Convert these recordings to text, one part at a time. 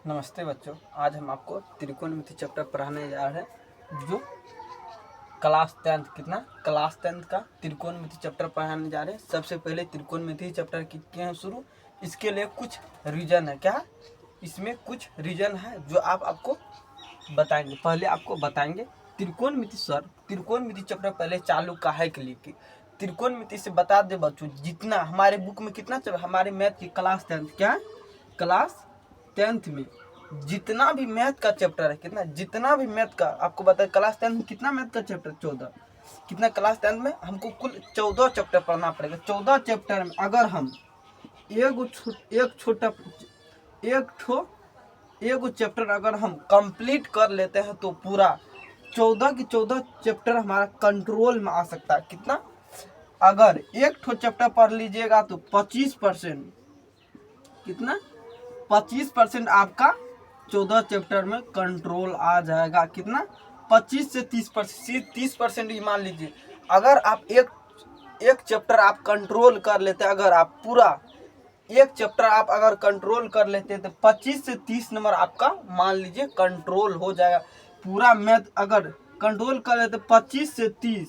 नमस्ते बच्चों, आज हम आपको त्रिकोणमिति चैप्टर पढ़ाने जा रहे हैं जो क्लास 10th का त्रिकोणमिति चैप्टर पढ़ाने जा रहे हैं। सबसे पहले त्रिकोणमिति चैप्टर किए हैं शुरू। इसके लिए कुछ रीजन है। क्या इसमें कुछ रीजन है जो आपको बताएंगे। पहले आपको बताएंगे त्रिकोणमिति। सर त्रिकोणमिति चैप्टर पहले चालू काहे के लिए की? त्रिकोणमिति से बता दे बच्चों, जितना हमारे बुक में कितना हमारे मैथ की क्लास 10th में जितना भी मैथ का चैप्टर है, जितना भी मैथ का आपको बताए। क्लास 10th में कितना मैथ का चैप्टर? 14। कितना? क्लास 10th में हमको कुल 14 चैप्टर पढ़ना पड़ेगा। 14 चैप्टर में अगर हम एक चैप्टर अगर हम कंप्लीट कर लेते हैं तो पूरा 14 की 14 चैप्टर हमारा कंट्रोल में आ सकता है। कितना? अगर एक चैप्टर पढ़ लीजिएगा तो 25%, कितना 25% आपका 14 चैप्टर में कंट्रोल आ जाएगा। कितना? 25 से 30% ही मान लीजिए। अगर आप एक चैप्टर आप कंट्रोल कर लेते, अगर आप पूरा एक चैप्टर आप अगर कंट्रोल कर लेते तो 25 से 30 नंबर आपका मान लीजिए कंट्रोल हो जाएगा। पूरा मैथ अगर कंट्रोल कर लेते 25 से 30,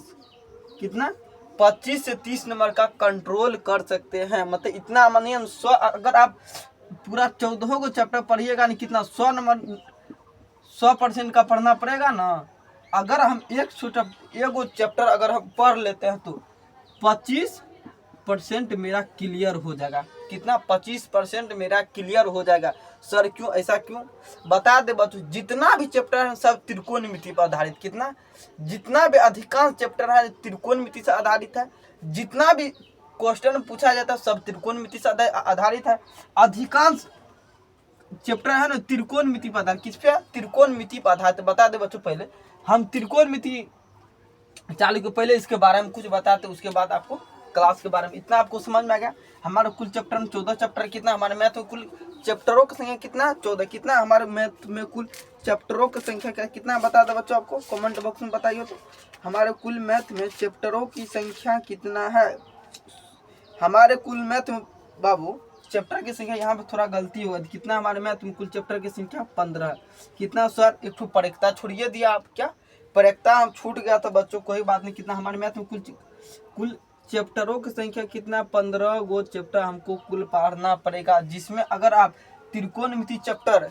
कितना 25 से 30 नंबर का कंट्रोल कर सकते हैं। मतलब इतना मानिए अगर आप पूरा 14 को चैप्टर पढ़िएगा नहीं, कितना 100 नंबर 100% का पढ़ना पड़ेगा ना। अगर हम एक चैप्टर अगर हम पढ़ लेते हैं तो 25% मेरा क्लियर हो जाएगा। कितना? 25% मेरा क्लियर हो जाएगा। सर क्यों ऐसा क्यों? बता दे बच्चों, जितना भी चैप्टर है सब त्रिकोणमिति पर आधारित। कितना? जितना भी अधिकांश चैप्टर है त्रिकोणमिति से आधारित है। जितना भी क्वेश्चन पूछा जाता है सब त्रिकोणमिति से आधारित है। अधिकांश चैप्टर है ना त्रिकोणमिति पर आधारित। किस पे? त्रिकोणमिति पर आधारित। बता दे बच्चों, पहले हम त्रिकोणमिति चालू के पहले इसके बारे में कुछ बताते, उसके बाद आपको क्लास के बारे में। इतना आपको समझ में आ गया? हमारे कुल चैप्टर में 14 चैप्टर। कितना हमारे मैथ में कुल चैप्टरों की संख्या? कितना? 14। कितना हमारे मैथ में कुल चैप्टरों की संख्या कितना? बता दो बच्चों, आपको कमेंट बॉक्स में बताइए। तो हमारे कुल मैथ में चैप्टरों की संख्या कितना है? हमारे कुल मैथ में बाबू चैप्टर की संख्या यहाँ पे थोड़ा गलती हुआ। कितना हमारे मैथ में कुल चैप्टर की संख्या? 15। कितना सर? एक तो परीक्षा छोड़िए दिया आप। क्या परीक्षा हम छूट गया था बच्चों, कोई बात नहीं। कितना हमारे मैथ में कुल चैप्टरों की संख्या? कितना? 15 गो चैप्टर हमको कुल पढ़ना पड़ेगा। जिसमें अगर आप त्रिकोणमिति चैप्टर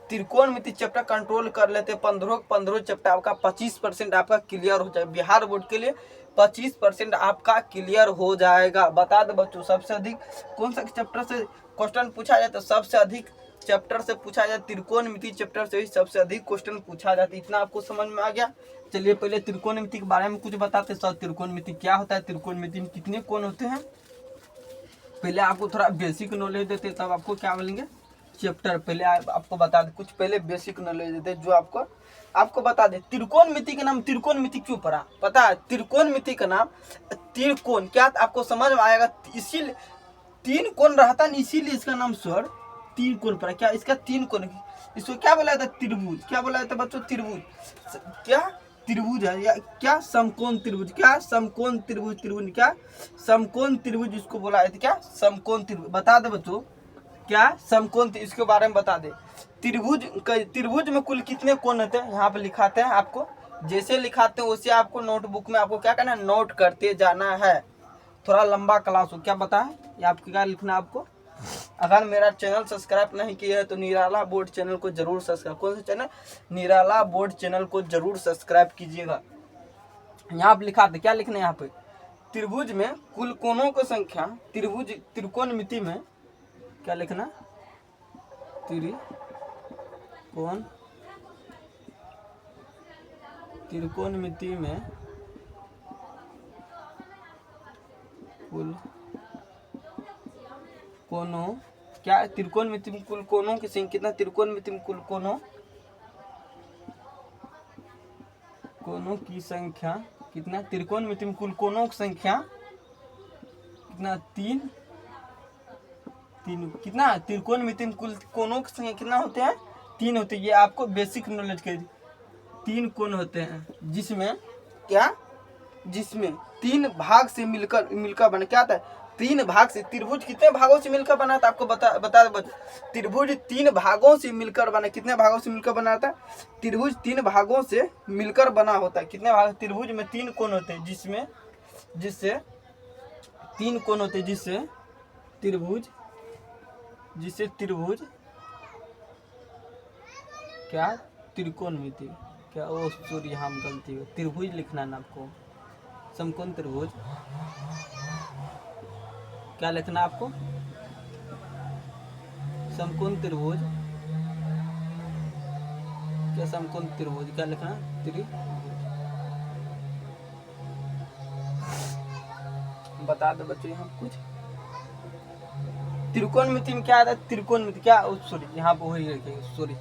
त्रिकोणमिति चैप्टर कंट्रोल कर लेते 15 चैप्टर, आपका 25% आपका क्लियर हो जाएगा। बिहार बोर्ड के लिए 25% आपका क्लियर हो जाएगा। बता दो बच्चों, सबसे अधिक कौन सा चैप्टर से क्वेश्चन पूछा जाता है? सबसे अधिक चैप्टर से पूछा जाता है त्रिकोणमिति चैप्टर से ही सबसे अधिक क्वेश्चन पूछा जाता है। इतना आपको समझ में आ गया? चलिए पहले त्रिकोणमिति के बारे में कुछ बताते। सर त्रिकोणमिति क्या होता है? त्रिकोणमिति में कितने कोण होते हैं? पहले आपको थोड़ा बेसिक नॉलेज देते, तब आपको क्या बोलेंगे चैप्टर। पहले आपको बता दे कुछ, पहले बेसिक नॉलेज देते जो आपको बता दे। त्रिकोणमिति का नाम त्रिकोणमिति क्यों पड़ा? पता है? त्रिकोणमिति का नाम त्रिकोण क्या आपको समझ में आएगा? इसीलिए 3 कोण रहता है, इसीलिए इसका नाम सर 3 कोण पड़ा। क्या इसका 3 कोण? इसको क्या बोला जाता है? त्रिभुज। क्या बोला जाता है बच्चों? त्रिभुज। क्या त्रिभुज है या क्या? समकोण त्रिभुज। क्या? समकोण त्रिभुज। क्या? समकोण त्रिभुज इसको बोला जाता है। क्या? समकोण त्रिभुज। बता दे बच्चों, क्या समकोण, इसके बारे में बता दे। त्रिभुज में कुल कितने कोण होते हैं? यहाँ पे लिखाते हैं आपको, जैसे लिखाते हैं वैसे आपको नोटबुक में आपको क्या करना है? नोट करते जाना है। थोड़ा लंबा क्लास हो। क्या बता है ये आपको क्या लिखना है आपको? अगर मेरा चैनल सब्सक्राइब नहीं किया है तो निराला बोर्ड चैनल को जरूर सब्सक्राइब। कौन सा चैनल? निराला बोर्ड चैनल को जरूर सब्सक्राइब कीजिएगा। यहाँ पे लिखा था, क्या लिखना है यहाँ पे? त्रिभुज में कुल कोणों की संख्या, त्रिकोणमिति में क्या लिखना? त्रिकोणमिति में कुल कोणों, क्या त्रिकोणमिति में कुल कोणों की संख्या कितना? त्रिकोणमिति में कुल कोणों की संख्या कितना? त्रिकोणमिति में कुल कोणों की संख्या कितना? 3। कितना? त्रिकोणमिति में कुल कोणों की संख्या कितना होते हैं? 3 होते हैं। ये आपको बेसिक नॉलेज के 3 कोण होते हैं, जिसमें क्या? जिसमें 3 भाग से मिलकर बने क्या आता है? 3 भाग से, त्रिभुज कितने भागों से मिलकर बना था आपको बता दो। त्रिभुज 3 भागों से मिलकर बना, कितने भागों से मिलकर बना था? त्रिभुज 3 भागों से मिलकर बना होता है। कितने भाग? त्रिभुज में 3 कोण होते हैं, जिससे 3 कोण होते हैं, जिससे त्रिभुज क्या? त्रिकोणमिति। क्या? ओ सॉरी, यहाँ गलती हो, त्रिभुज लिखना है ना आपको, समकोण त्रिभुज। क्या लिखना आपको? समकोण त्रिभुज। क्या? समकोण त्रिभुज क्या लिखना? बता दो बच्चों यहाँ कुछ। त्रिकोणमिति में क्या आता है? त्रिकोणमिति क्या? सॉरी, यहाँ पे वही लिखेंगे, सॉरी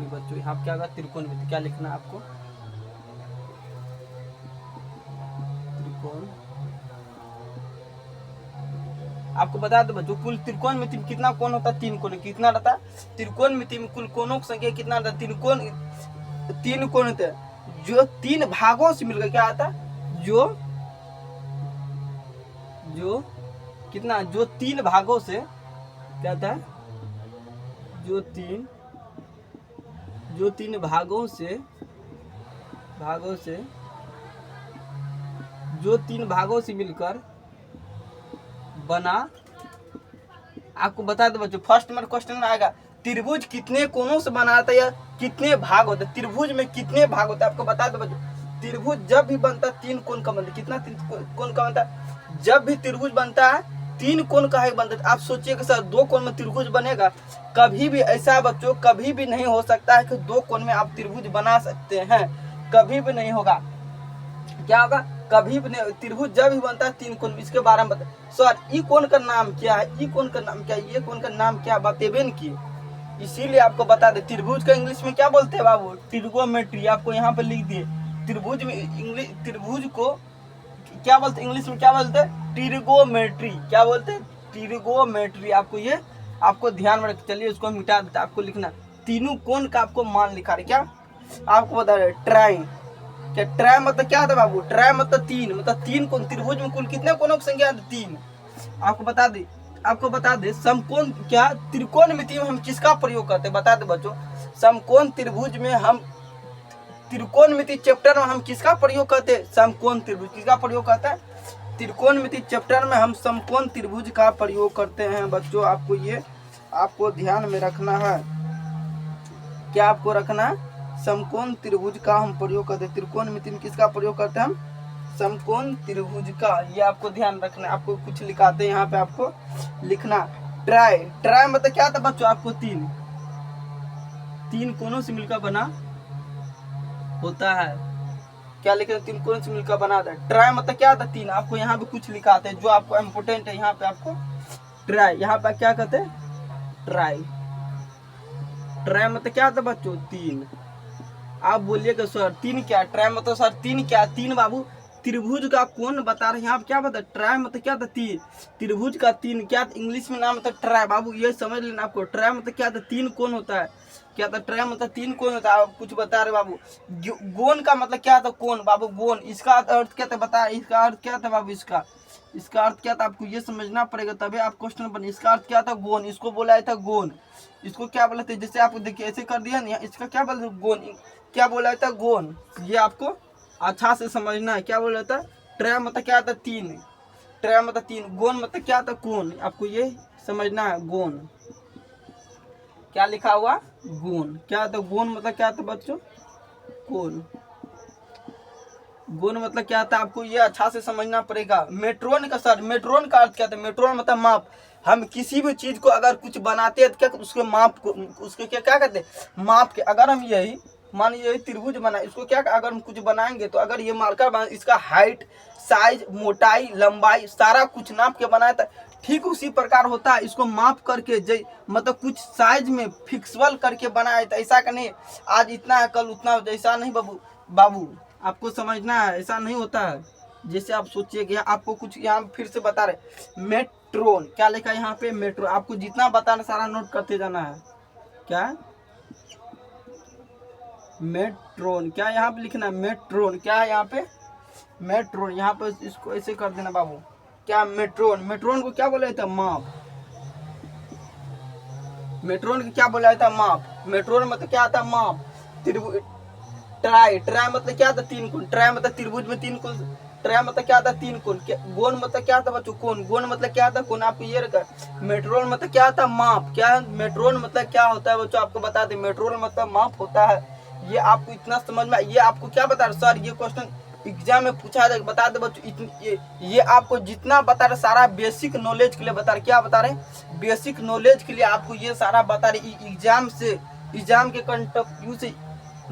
बच्चों, यहाँ क्या होगा? त्रिकोणमिति। क्या लिखना आपको? त्रिकोण। आपको बता दो बच्चों, कुल त्रिकोणमिति में कितना कोण होता है? 3 कोण। कितना रहता है? त्रिकोणमिति में कुल कोणों की संख्या कितना रहता है? 3 कोण होते हैं, जो 3 भागों से मिलकर क्या आता है? जो कितना? जो 3 भागों से क्या आता है? जो तीन भागों से मिलकर बना। आपको बता दो बच्चों, फर्स्ट में क्वेश्चन में आएगा त्रिभुज कितने कोणों से बना था या कितने भाग होते? त्रिभुज में कितने भाग होते हैं? आपको बता दो बच्चों, त्रिभुज जब भी बनता है 3 कोण का बनता है। कितना? 3 कोण का बनता है। जब भी त्रिभुज बनता है 3 कोण का ही बनता है। आप सोचिए कि सर 2 कोण में त्रिभुज बनेगा? कभी भी ऐसा बच्चों, कभी भी नहीं हो सकता है कि 2 कोण में आप त्रिभुज बना सकते हैं, कभी भी नहीं होगा। क्या होगा? कभी भी नहीं। त्रिभुज जब भी बनता है 3 कोण, इसके बारे में बता। सर ई कोण का नाम क्या है? ई कोण का नाम क्या है? ये कोण का नाम क्या? बतेबे न की, इसीलिए आपको बता दे। त्रिभुज का इंग्लिश में क्या बोलते हैं बाबू? ट्रिगोमेट्री। आपको यहाँ पे लिख दिए। त्रिभुज में त्रिभुज को क्या बोलते? इंग्लिश में क्या बोलते हैं? ट्रिगोमेट्री। क्या बोलते हैं? ट्रिगोमेट्री। आपको ध्यान में रख। चलिए उसको मिटा देते। आपको लिखना तीनों कोण का आपको मान लिखा है। क्या आपको बता रहे? ट्राई। क्या ट्राई मतलब क्या था बाबू? ट्राई मतलब 3, मतलब 3 कोण। त्रिभुज में कुल कितने कोणों की संख्या है? 3। आपको बता दे समकोण क्या? त्रिकोणमिति में हम किसका प्रयोग करते हैं? बता दे बच्चों, समकोण त्रिभुज में हम त्रिकोणमिति चैप्टर में हम किसका प्रयोग करते हैं? समकोण त्रिभुज। किसका प्रयोग करते हैं? त्रिकोणमिति चैप्टर में हम समकोण त्रिभुज का प्रयोग करते हैं बच्चों। आपको ध्यान में रखना है। क्या आपको रखना? समकोण त्रिभुज का हम प्रयोग करते हैं। त्रिकोणमिति में किसका प्रयोग करते हैं हम? समकोण त्रिभुज का। ये आपको ध्यान रखना है। आपको कुछ लिखाते हैं यहाँ पे, आपको लिखना ट्राई मतलब क्या था बच्चों? आपको 3 कोणों से मिलकर बना होता है। क्या लिखे? 3 कोण से मिलकर बना होता है। ट्राई मतलब क्या था? 3। आपको यहाँ पे कुछ लिखाते हैं जो आपको इम्पोर्टेंट है। यहाँ पे आपको ट्राई, यहाँ पे क्या कहते हैं? ट्राई मतलब क्या था बच्चों? 3। आप बोलिएगा सर 3 क्या? ट्राई मतलब सर 3 क्या? 3 बाबू त्रिभुज का कोण बता रहे हैं। आप क्या बता? ट्राई मतलब क्या था? 3। त्रिभुज का 3 क्या? इंग्लिश में नाम मतलब ट्राई। बाबू ये समझ लेना आपको। ट्राई मतलब क्या था? 3 कोण होता है। क्या था? ट्राई मतलब 3 कोण होता है। आप कुछ बता रहे बाबू। गोन का मतलब क्या था? कोण। बाबू गोन, इसका अर्थ क्या था? बता। इसका अर्थ क्या था बाबू? इसका अर्थ क्या था? आपको ये समझना पड़ेगा, तभी आप क्वेश्चन बने। इसका अर्थ क्या था? गोन। इसको बोला था गोन। इसको क्या बोला था? जैसे आप देखिए ऐसे कर दिया ना, इसका क्या बोलते? गोन। क्या बोला था? गोन। ये आपको अच्छा से समझना है। क्या बोला था? ट्राई मतलब क्या था? 3। ट्राई मतलब 3। गोन मतलब क्या था? कोण। आपको ये समझना है। गोन क्या लिखा हुआ? गोन। क्या था? गोन मतलब क्या था बच्चों? कोण। गुण मतलब क्या था? आपको ये अच्छा से समझना पड़ेगा। मेट्रोन का सर, मेट्रोन का अर्थ क्या था? मेट्रोन मतलब माप। हम किसी भी चीज को अगर कुछ बनाते हैं तो क्या उसके माप को, उसके क्या कहते हैं? माप के। अगर हम यही मान यही त्रिभुज बना, इसको क्या अगर हम कुछ बनाएंगे तो अगर ये मार्कर बना, इसका हाइट, साइज, मोटाई, लंबाई सारा कुछ नाप के बनाया था। ठीक उसी प्रकार होता है, इसको माप करके मतलब कुछ साइज में फिक्सबल करके बनाया था। ऐसा का नहीं आज इतना है कल उतना, ऐसा नहीं बाबू आपको समझना है। ऐसा नहीं होता है जैसे आप सोचिए कि आपको कुछ यहाँ फिर से बता रहे। मेट्रोन क्या लिखा है यहाँ पे? मेट्रो। आपको जितना बताना सारा नोट करते जाना है। क्या? मेट्रोन। क्या यहाँ पे लिखना? मेट्रोन। क्या है यहाँ पे? मेट्रोन। यहाँ पे इसको ऐसे कर देना बाबू। क्या मेट्रोन, मेट्रोन को क्या बोला जाता है? माप। मेट्रोन को क्या बोला जाता है? माप। मेट्रोन मतलब क्या आता है? माप। त्रिभुज, ट्राई, ट्राई मतलब क्या था? तीन कोण। ट्राई मतलब त्रिभुज में तीन कोण। ट्राई मतलब क्या था? तीन कोण। गोन मतलब क्या था बच्चों? कोण। गोन मतलब क्या था? कोण। आपको ये रखा। मेट्रोन मतलब क्या था? माप। क्या है मेट्रोन मतलब? क्या होता है बच्चों? आपको बता दें, मेट्रोन मतलब माप होता है। ये आपको इतना समझ में, ये आपको क्या बता रहे सर? ये क्वेश्चन एग्जाम में पूछा जाएगा। बता दे बच्चों, ये आपको जितना बता रहे सारा बेसिक नॉलेज के लिए बता रहे। क्या बता रहे? बेसिक नॉलेज के लिए आपको ये सारा बता रहे। एग्जाम से, एग्जाम के कंटेक्ट से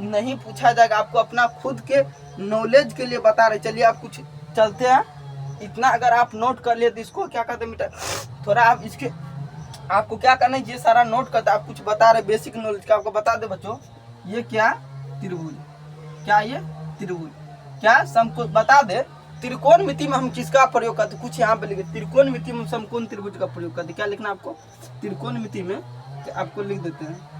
नहीं पूछा जाएगा, आपको अपना खुद के नॉलेज के लिए बता रहे। चलिए आप कुछ चलते हैं। इतना अगर आप नोट कर लिए तो इसको क्या कहते हैं बेटा? थोड़ा आप इसके, आपको क्या करना है, ये सारा नोट करता है। आप कुछ बता रहे बेसिक नॉलेज का, आपको बता दे बच्चों, ये क्या? त्रिभुज। क्या ये? त्रिभुज। क्या समकोण? बता दे त्रिकोणमिति में हम किसका प्रयोग करते? कुछ यहाँ पे लिखे, त्रिकोणमिति में समकोण त्रिभुज का प्रयोग करते। क्या लिखना आपको? त्रिकोणमिति में आपको लिख देते हैं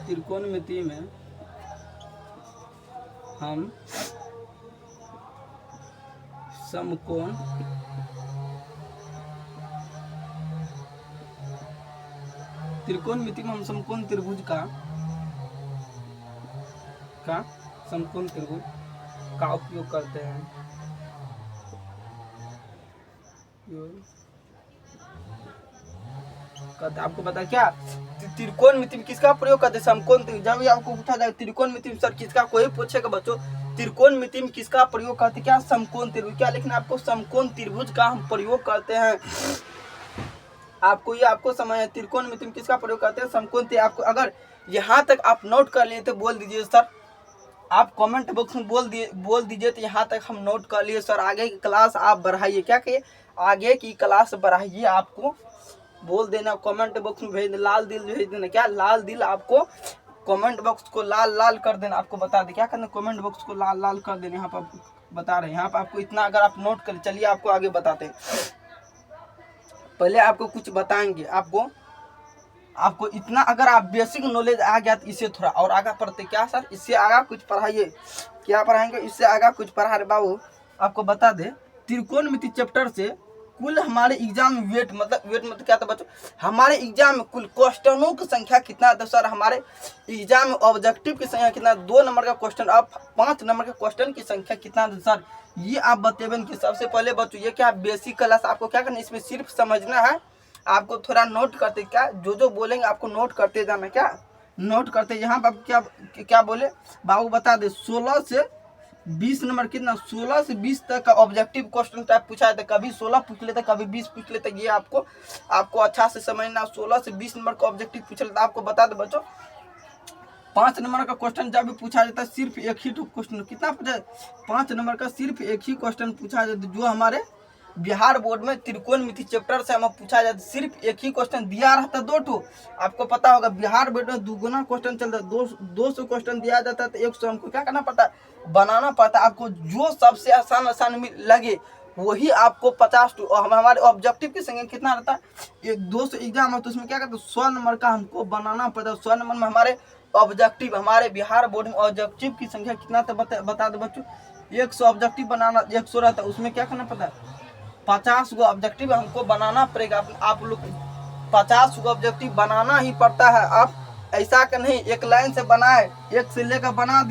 त्रिकोणमिति में हम समकोण त्रिकोणमिति में हम समकोण त्रिभुज का समकोण त्रिभुज का उपयोग करते हैं। आपको पता क्या त्रिकोणमिति में किसका प्रयोग करते? समकोण। जब भी आपको पूछा जाए त्रिकोणमिति में सर किसका, कोई पूछेगा बच्चों त्रिकोणमिति में किसका प्रयोग करते? क्या? समकोण त्रिभुज। क्या लिखना आपको? समकोण त्रिभुज का हम प्रयोग करते हैं। आपको ये आपको समझ है, त्रिकोणमिति में किसका प्रयोग करते हैं? समकोण त्रिभुज। आपको अगर यहाँ तक आप नोट कर लिए तो बोल दीजिए सर, आप कमेंट बॉक्स में बोल दीजिए तो यहाँ तक हम नोट कर लिए सर। आगे की क्लास आप बढ़ाइए। क्या कहिए? आगे की क्लास बढ़ाइए। आपको बोल देना, कमेंट बॉक्स में भेज, लाल दिल भेज देना। क्या? लाल दिल। आपको कमेंट बॉक्स को लाल लाल कर देना। आपको बता दें क्या करना? कमेंट बॉक्स को लाल लाल कर देना। यहाँ पर बता रहे हैं, यहाँ पर आपको इतना अगर आप नोट कर, चलिए आपको आगे बताते हैं। पहले आपको कुछ बताएंगे, आपको इतना अगर आप बेसिक नॉलेज आ गया तो इससे थोड़ा और आगे पढ़ते। क्या सर? इससे आगे कुछ पढ़ाइए। क्या पढ़ाएंगे? इससे आगे कुछ पढ़ा रहे बाबू। आपको बता दे त्रिकोणमिति चैप्टर से कुल हमारे एग्जाम में वेट मतलब क्या था बच्चों? हमारे एग्जाम में कुल क्वेश्चनों की संख्या कितना था सर? हमारे एग्जाम में ऑब्जेक्टिव की संख्या कितना? 2 नंबर का क्वेश्चन। अब 5 नंबर का क्वेश्चन की संख्या कितना था सर? ये आप बतेबन कि सबसे पहले बच्चों ये क्या बेसिक क्लास। आपको क्या करना, इसमें सिर्फ समझना है। आपको थोड़ा नोट करते, क्या जो बोलेंगे आपको नोट करते जाना। क्या नोट करते? यहाँ पर क्या बोले बाबू? बता दे 16 से 20 नंबर कितना? 16 से 20 तक का ऑब्जेक्टिव क्वेश्चन टाइप पूछा जाता है। कभी 16 पूछ लेते, कभी 20 पूछ लेते। ये आपको अच्छा से समझना। 16 से 20 नंबर का ऑब्जेक्टिव पूछ लेता। आपको बता दे बच्चों 5 नंबर का क्वेश्चन जब भी पूछा जाता है सिर्फ एक ही क्वेश्चन। कितना पूछा? 5 नंबर का सिर्फ एक ही क्वेश्चन पूछा जाता है, जो हमारे बिहार बोर्ड में त्रिकोणमिति चैप्टर से हमें पूछा जाता है। सिर्फ एक ही क्वेश्चन दिया रहता है, 2 आपको पता होगा बिहार बोर्ड में दुगुना क्वेश्चन चलता है। 200 क्वेश्चन दिया जाता है तो 100 हमको क्या करना पड़ता है? बनाना पड़ता है। आपको जो सबसे आसान लगे वही आपको 50 और हमारे ऑब्जेक्टिव की संख्या कितना रहता है? एक 200 एग्जाम है तो उसमें क्या कहते हैं? 100 नंबर का हमको बनाना पड़ता है। 100 नंबर में हमारे ऑब्जेक्टिव, हमारे बिहार बोर्ड में ऑब्जेक्टिव की संख्या कितना था? बता दो बच्चों। 100 ऑब्जेक्टिव बनाना, 100 रहता है, उसमें क्या करना पड़ता है? 50 गो ऑब्जेक्टिव हमको बनाना पड़ेगा। आप लोग 50 गो ऑब्जेक्टिव बनाना ही पड़ता है। आप ऐसा कि नहीं एक लाइन से बनाए, एक से लेकर बना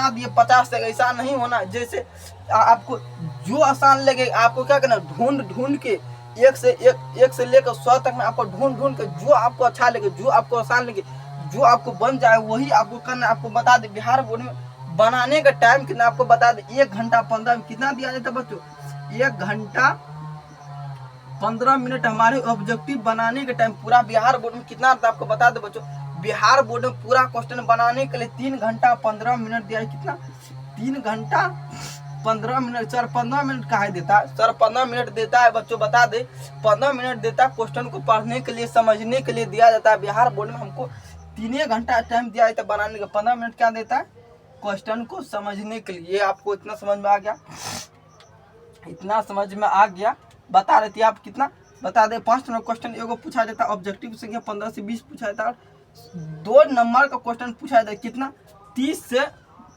दिए, 50 तक, ऐसा नहीं होना। जैसे आपको जो आसान लगे आपको क्या करना? ढूंढ के एक से लेकर 100 तक में आपको ढूंढ के जो आपको अच्छा लगे, जो आपको आसान लगे, जो आपको बन जाए वही आपको करना। आपको बता दे बिहार बोर्ड में बनाने का टाइम कितना? आपको बता दे 1 घंटा 15 मिनट कितना दिया जाता है बच्चों? 1 घंटा 15 मिनट हमारे ऑब्जेक्टिव बनाने का टाइम पूरा बिहार बोर्ड में कितना आता है? आपको बता दे बच्चों बिहार बोर्ड में पूरा क्वेश्चन बनाने के लिए 3 घंटा 15 मिनट दिया है। कितना? 3 घंटा 15 मिनट। सर 15 मिनट कहाँ देता है? सर 15 मिनट देता है बच्चों। बता दे 15 मिनट देता है क्वेश्चन को पढ़ने के लिए, समझने के लिए दिया जाता है। बिहार बोर्ड में हमको 3 घंटा टाइम दिया जाता है बनाने का। 15 मिनट क्या देता है? क्वेश्चन को समझने के लिए। आपको इतना समझ में आ गया? इतना समझ में आ गया? बता रहे थे आप कितना? बता दे 5 नंबर क्वेश्चन एगो पूछा जाता है, ऑब्जेक्टिव संख्या 15 से 20 पूछा जाता है। 2 नंबर का क्वेश्चन पूछा जाता है कितना? 30 से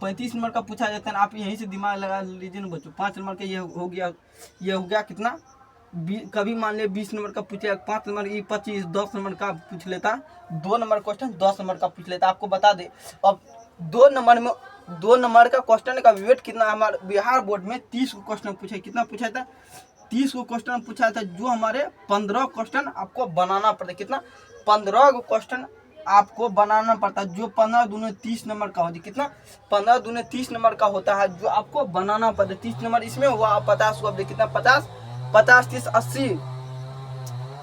35 नंबर का पूछा जाता है ना, आप यहीं से दिमाग लगा लीजिए ना बच्चों। 5 नंबर का ये हो गया कितना, कभी मान लिया 20 नंबर का पूछे, 5 नंबर ये 25, 10 नंबर का पूछ लेता, 2 नंबर क्वेश्चन 10 नंबर का पूछ लेता। आपको बता दे अब 2 नंबर का क्वेश्चन का वेट कितना, हमारे बिहार बोर्ड में 30 को क्वेश्चन पूछा, कितना पूछा था, 30 को क्वेश्चन पूछा था, जो हमारे 15 क्वेश्चन आपको बनाना पड़ता है। कितना, 15 क्वेश्चन आपको बनाना पड़ता है, जो 15 दूने 30 नंबर का होता है। कितना, 15 दूने 30 नंबर का होता है, जो आपको बनाना पड़ता है। 30 नंबर इसमें हुआ, 50 हुआ, कितना, 50 30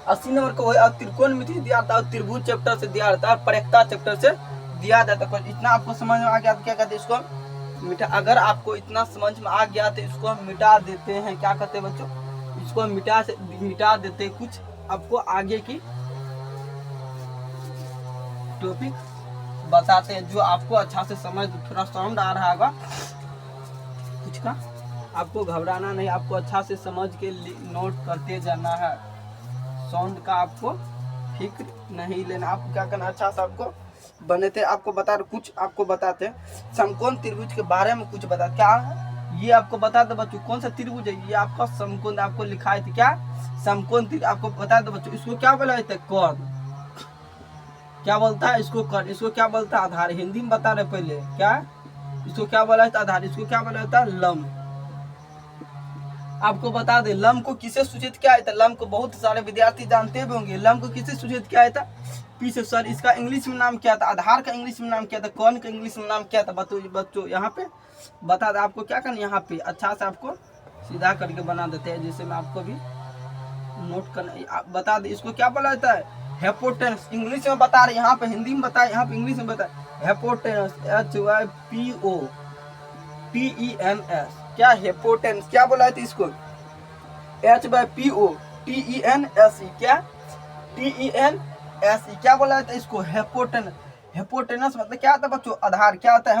80 नंबर का हुआ। त्रिकोणमिति दिया था, त्रिभुज चैप्टर से दिया था, परेखता चैप्टर से दिया जाता है। इतना आपको समझ में आ गया तो क्या कहते हैं इसको मिटा। अगर आपको इतना समझ में आ गया तो इसको हम मिटा देते हैं, क्या कहते हैं बच्चों, इसको मिटा देते हैं। कुछ आपको आगे की टॉपिक बताते हैं, जो आपको अच्छा से समझ, थोड़ा साउंड आ रहा होगा कुछ का, आपको घबराना नहीं, आपको अच्छा से समझ के नोट करते जाना है। साउंड का आपको फिक्र नहीं लेना, आपको क्या करना, अच्छा से आपको बने थे। आपको बता रहे, कुछ आपको बताते हैं समकोण त्रिभुज के बारे में, कुछ बता क्या है ये आपको बता दो बच्चों। कौन सा त्रिभुज है ये, आपका समकोण, आपको लिखा है क्या, समकोण त्रिभुज। आपको बता दो बच्चों, इसको क्या बोला जाता है, कर्ण। क्या बोलता है इसको, कर्ण। इसको क्या बोलता है, आधार। हिंदी में बता रहे पहले, क्या इसको क्या बोला जाता है, आधार। इसको क्या बोला जाता है, लंब। आपको बता दे लंब को किसे सूचित किया है, लंब को बहुत सारे विद्यार्थी जानते भी होंगे। लंब को किसे सूचित किया है, पीछे सर, इसका इंग्लिश में नाम क्या था, आधार का इंग्लिश में नाम क्या था, कौन का इंग्लिश में नाम क्या था, बच्चों यहाँ पे बता दे। आपको क्या करना, यहाँ पे अच्छा से आपको सीधा करके बना देते हैं, जिससे मैं आपको भी नोट करना बता दे। इसको क्या बोला जाता है, हेपोटेनस। इंग्लिश में बता रहे, यहाँ पे हिंदी में बताए, यहाँ पे इंग्लिश में बताए, हेपोटेनस, HYPOTENS। क्या, हेपोटेनस। क्या बोला था इसको, HYPOTENS, क्या TENSE। क्या बोला था इसको, हेपोटेनस। हेपोटेनस मतलब क्या था बच्चों, आधार। क्या होता है,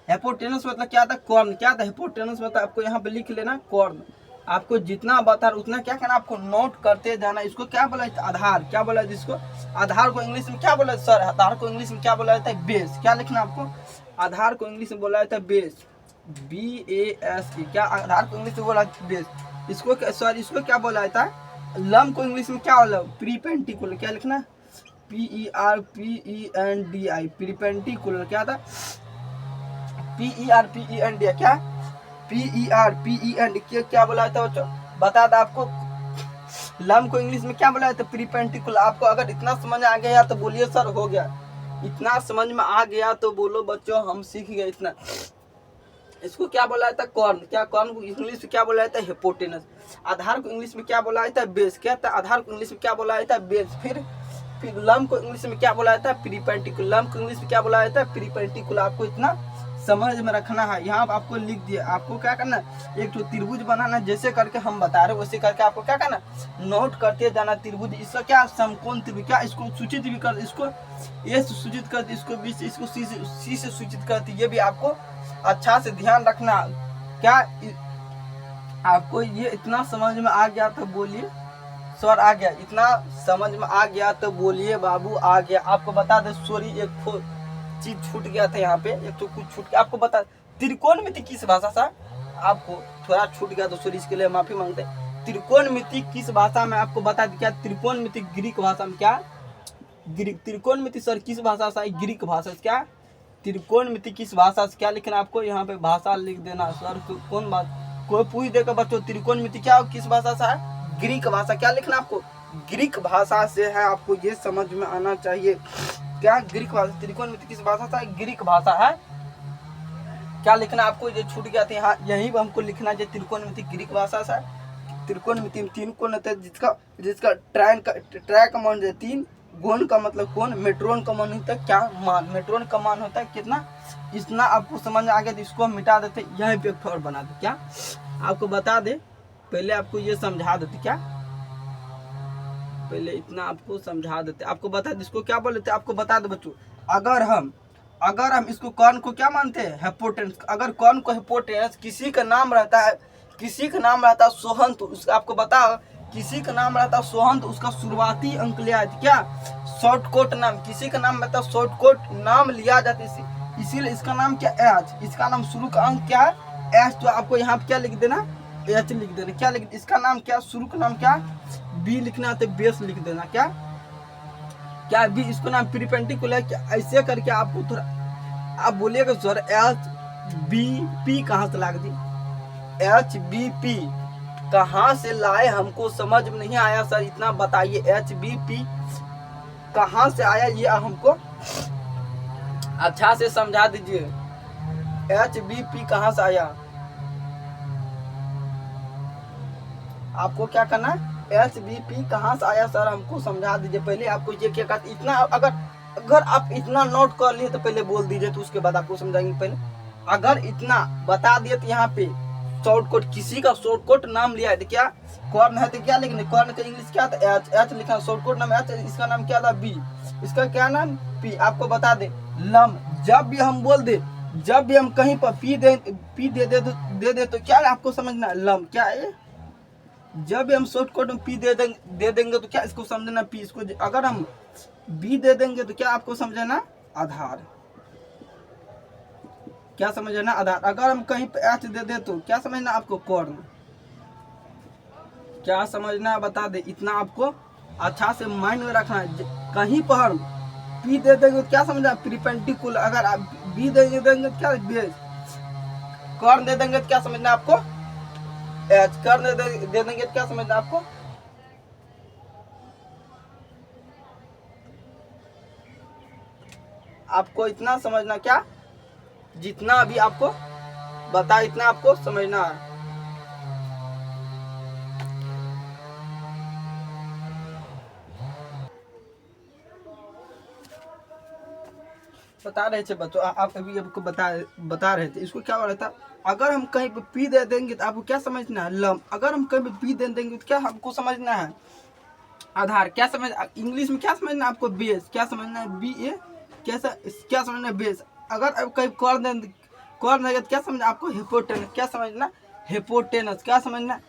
हेपोटेनस मतलब क्या था, कर्ण। क्या था हेपोटेनस मतलब, आपको यहाँ पे लिख लेना, कर्ण। आपको जितना बता उतना क्या करना, आपको नोट करते जाना। इसको क्या बोला जाता है, आधार। क्या बोला जाता है इसको, आधार को इंग्लिश में क्या बोला सर, आधार को इंग्लिश में क्या बोला जाता है, बेस। क्या लिखना आपको, आधार को इंग्लिश में बोला जाता है बेस, BASE। क्या, आधार को इंग्लिश में बोला जाता है बेस। इसको सॉरी, इसको क्या बोला जाता है, लंब को इंग्लिश में क्या बोला, प्रीपेंडिकुलर। क्या लिखना, PERPENDI, प्रीपेंडिकुलर। क्या था, PERPENDI, क्या PERPEND। क्या बोला जाता है बच्चों, बता दो आपको। लंब को इंग्लिश में क्या बोला जाता है, प्रीपेंडिकुलर। आपको अगर इतना समझ आ गया तो बोलिए सर हो गया। इतना समझ में आ गया तो बोलो बच्चों हम सीख गए इतना। इसको क्या बोला जाता है, कर्ण। क्या, कर्ण को इंग्लिश में क्या बोला जाता है, हेपोटेनस। आधार को इंग्लिश में क्या बोला जाता है, बेस। क्या था, आधार को इंग्लिश में क्या बोला जाता है, बेस। फिर लंब को इंग्लिश में क्या बोला जाता है, प्रीपेंडिकुलर। लंब को इंग्लिश में क्या बोला जाता है, प्रीपेंडिकुलर। आपको इतना समझ में रखना है। यहाँ आपको लिख दिया, आपको क्या करना, एक तो त्रिभुज बनाना, जैसे करके हम बता रहे वैसे करके आपको क्या करना, नोट करते जाना। त्रिभुज, इसका क्या, समकोण त्रिभुज। क्या, इसको सूचित भी कर, इसको ए से सूचित करती, इसको बी से, इसको सी से सूचित करती। ये भी आपको अच्छा से ध्यान रखना। क्या आपको ये इतना समझ में आ गया तो बोलिए सर आ गया। इतना समझ में आ गया तो बोलिए बाबू आ गया। आपको बता दे, सॉरी एक चीज छूट गया था यहाँ पे, एक तो कुछ छूट गया। आपको बता, त्रिकोणमिति किस भाषा से, आपको थोड़ा छूट गया तो सॉरी, इसके लिए माफी मांगते। त्रिकोणमिति किस भाषा में, आपको बता दी। क्या, त्रिकोणमिति ग्रीक भाषा में। क्या, त्रिकोणमिति सर किस भाषा से, ग्रीक भाषा से। क्या, त्रिकोणमिति किस भाषा से। क्या लिखना आपको, यहाँ पे भाषा लिख देना सर। कौन बात, कोई पूछ देगा बच्चों त्रिकोणमिति क्या किस भाषा से है, ग्रीक भाषा। क्या लिखना आपको, ग्रीक भाषा से है। आपको ये समझ में आना चाहिए। क्या, ग्रीक भाषा। त्रिकोणमिति किस भाषा से, ग्रीक भाषा है। क्या लिखना आपको, ये छूट गया था यहाँ, यही हमको लिखना है। त्रिकोणमिति ग्रीक भाषा से। त्रिकोणमिति में 3 कोण होता है, जिसका ट्राय का मान 3, गोन का मतलब कोण, मेट्रोन का मान होता है क्या, मान। मेट्रोन का मान होता है कितना, इतना आपको समझ आ गया तो इसको हम मिटा देते, यहीं पे एक और बना दे। क्या, आपको बता दे, पहले आपको ये समझा देते। क्या, पहले इतना आपको समझा देते। आपको बता दे इसको क्या बोलते, आपको बता दे बच्चों। अगर हम इसको कर्ण को क्या मानते हैं, हेपोटेनस। अगर कर्ण को हेपोटेनस, किसी का नाम रहता है, सोहन, तो उसका आपको बता, किसी का नाम रहता है सोहन, तो उसका शुरुआती अंक लिया जाता। क्या, शॉर्टकट नाम, किसी का नाम रहता है शॉर्टकट नाम लिया जाता है। इसीलिए इसका नाम क्या एच, इसका नाम शुरू का अंक क्या है एच। तो आपको यहाँ पे क्या लिख देना एच लिख देना। क्या लिख, इसका नाम क्या, शुरू का नाम क्या बी लिखना है तो बेस लिख देना। क्या क्या बी, इसको नाम प्रीपेंडिकुलर। क्या ऐसे करके आपको थोड़ा आप बोलिएगा सर एच बी पी कहाँ से लाग दी, एच बी पी कहाँ से लाए, हमको समझ में नहीं आया सर, इतना बताइए। एच बी पी कहाँ से आया ये हमको अच्छा से समझा दीजिए। एच बी पी कहाँ से आया, आपको क्या करना है, एच बी पी कहाँ से आया सर हमको समझा दीजिए। पहले आपको ये क्या कहते, इतना अगर आप इतना नोट कर लिए तो पहले बोल दीजिए, तो उसके बाद आपको समझाएंगे। पहले अगर इतना बता दिए तो यहाँ पे शॉर्टकट, किसी का शॉर्टकट नाम लिया है तो क्या कॉर्न है तो क्या लिखने, कॉर्न का इंग्लिश क्या था एच, एच लिखा, शॉर्टकट नाम एच, इसका नाम क्या था बी, इसका क्या नाम पी। आपको बता दे लम, जब भी हम बोल दे, जब भी हम कहीं पर पी दे तो क्या आपको समझना लम क्या है। जब भी हम शॉर्टकट में पी दे देंगे तो क्या इसको समझना पी, इसको अगर हम बी दे देंगे तो क्या आपको समझना आधार, क्या समझना आधार। अगर हम कहीं पे एच दे दे तो क्या समझना आपको कॉर्न, क्या समझना बता दे। इतना आपको अच्छा से माइंड में रखना है। कहीं पर हम पी दे देंगे तो क्या समझना प्रीपेंडिकुलर, अगर आप बी देंगे तो क्या बेस, कॉर्न दे देंगे तो क्या समझना आपको एच, कॉर्न दे देंगे तो क्या समझना आपको, आपको इतना समझना, क्या जितना अभी आपको बता इतना आपको समझना है। बता रहे थे बच्चों, आप अभी आपको बता रहे थे, इसको क्या हो रहा था, अगर हम कहीं पे पी दे देंगे तो आपको क्या समझना है लम, अगर हम कहीं पे पी दे देंगे तो क्या हमको समझना है आधार। क्या समझ, इंग्लिश में क्या समझना आपको बेस, क्या समझना है बी ए, कैसा क्या समझना है बेस। अगर अब कहीं कॉर्न देंगे तो क्या समझना आपको हिपोटेनस, क्या समझना हिपोटेनस, क्या समझना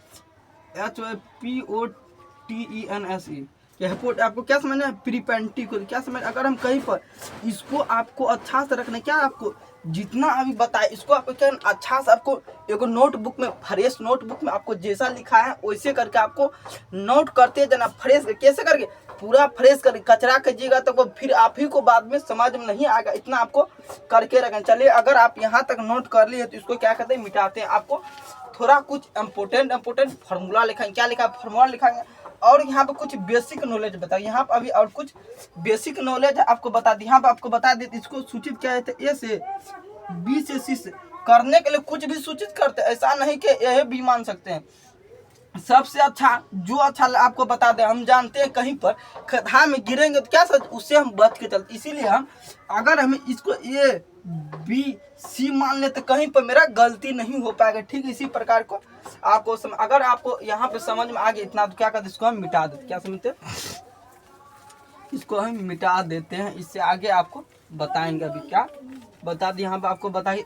H P O T E N S E, हेपोट आपको क्या समझना है प्रीपेंडिकुलर, क्या समझ। अगर हम कहीं पर इसको आपको अच्छा से रखना, क्या आपको जितना अभी बताए इसको आपको क्या अच्छा से आपको एक नोटबुक में, फ्रेश नोटबुक में आपको जैसा लिखा है वैसे करके आपको नोट करते जाना, फ्रेश कैसे करके पूरा फ्रेश करके, कचरा कीजिएगा तो फिर आप ही को बाद में समझ में नहीं आएगा, इतना आपको करके रखना। चलिए अगर आप यहाँ तक नोट कर लिए तो इसको क्या कहते हैं मिटाते हैं। आपको थोड़ा कुछ इम्पोर्टेंट फार्मूला लिखाएंगे, क्या लिखा है फार्मूला लिखाएंगे, और यहाँ पे कुछ बेसिक नॉलेज बताइए। यहाँ पे अभी और कुछ बेसिक नॉलेज आपको बता दी, यहाँ पे आपको बता देते इसको सूचित क्या है, ए से बी से सी से करने के लिए कुछ भी सूचित करते, ऐसा नहीं कि यह भी मान सकते हैं। सबसे अच्छा जो अच्छा आपको बता दें, हम जानते हैं कहीं पर खड्डा में गिरेंगे तो क्या सच उससे हम बच के चलते, इसीलिए हम अगर हमें इसको ए बी सी मान ले तो कहीं पर मेरा गलती नहीं हो पाएगा। ठीक इसी प्रकार को आपको अगर आपको यहाँ पे समझ में आ गया इतना तो क्या कहते इसको हम मिटा देते, क्या समझते इसको हम मिटा देते हैं। इससे आगे आपको बताएंगे अभी क्या बता दी, यहाँ पर आपको बताइए,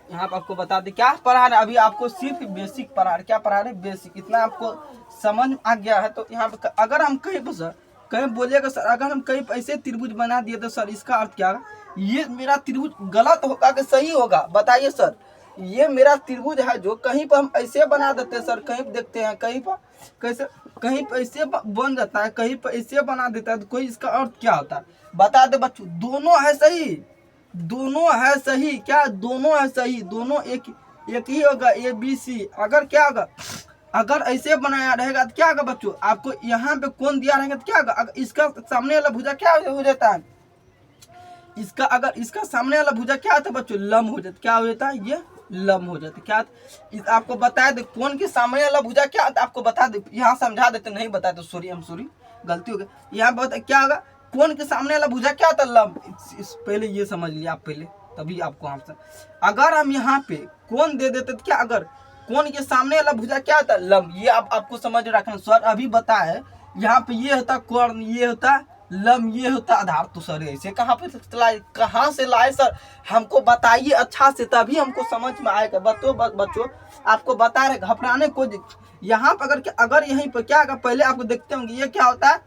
यहाँ पर आपको बता दें क्या पढ़ा रहे, अभी आपको सिर्फ बेसिक पढ़ा रहे, क्या पढ़ा रहे बेसिक, इतना आपको समझ आ गया है। तो यहाँ पे अगर हम कहीं पर सर कहीं बोलिएगा सर अगर हम कहीं पर ऐसे त्रिभुज बना दिए तो सर इसका अर्थ क्या है, ये मेरा त्रिभुज गलत होगा कि सही होगा बताइए सर। ये मेरा त्रिभुज है जो कहीं पर हम ऐसे बना देते हैं सर, कहीं पर देखते हैं कहीं पर कैसे कहीं पर ऐसे बन जाता है, कहीं पर ऐसे बना देता है, तो कोई इसका अर्थ क्या होता है बता दे बच्चों। दोनों है सही, दोनों है सही, क्या दोनों है सही, दोनों एक ही होगा ए बी सी। अगर क्या होगा अगर ऐसे बनाया रहेगा तो क्या होगा बच्चों, आपको यहाँ पे कौन दिया रहेगा तो क्या होगा, अगर इसका सामने वाला भुजा क्या हो जाता है, इसका अगर इसका सामने वाला भुजा क्या होता है बच्चों लम हो जाता, क्या हो जाता है ये लम हो जाता, क्या आपको बता दे कौन के सामने वाला भुजा क्या होता है, आपको बता दे, यहाँ समझा देते नहीं बताए तो सॉरी गलती हो गई। यहाँ बता क्या होगा कौन के सामने वाला भुजा क्या होता है लम, पहले ये समझ लिया आप पहले तभी आपको आंसर। अगर हम यहाँ पे कौन दे देते तो क्या, अगर कौन के सामने वाला भुजा क्या होता है लम, ये आपको समझ रखना। सर अभी बताए यहाँ पे ये होता कौन, ये होता लम, ये होता आधार, तो सर ऐसे कहाँ पे लाए, कहाँ से लाए सर हमको बताइए अच्छा से तभी हमको समझ में आएगा। बच्चों आपको बता रहे घबराने को, यहाँ पर अगर यहीं पर क्या होगा पहले आपको देखते होंगे ये क्या होता है,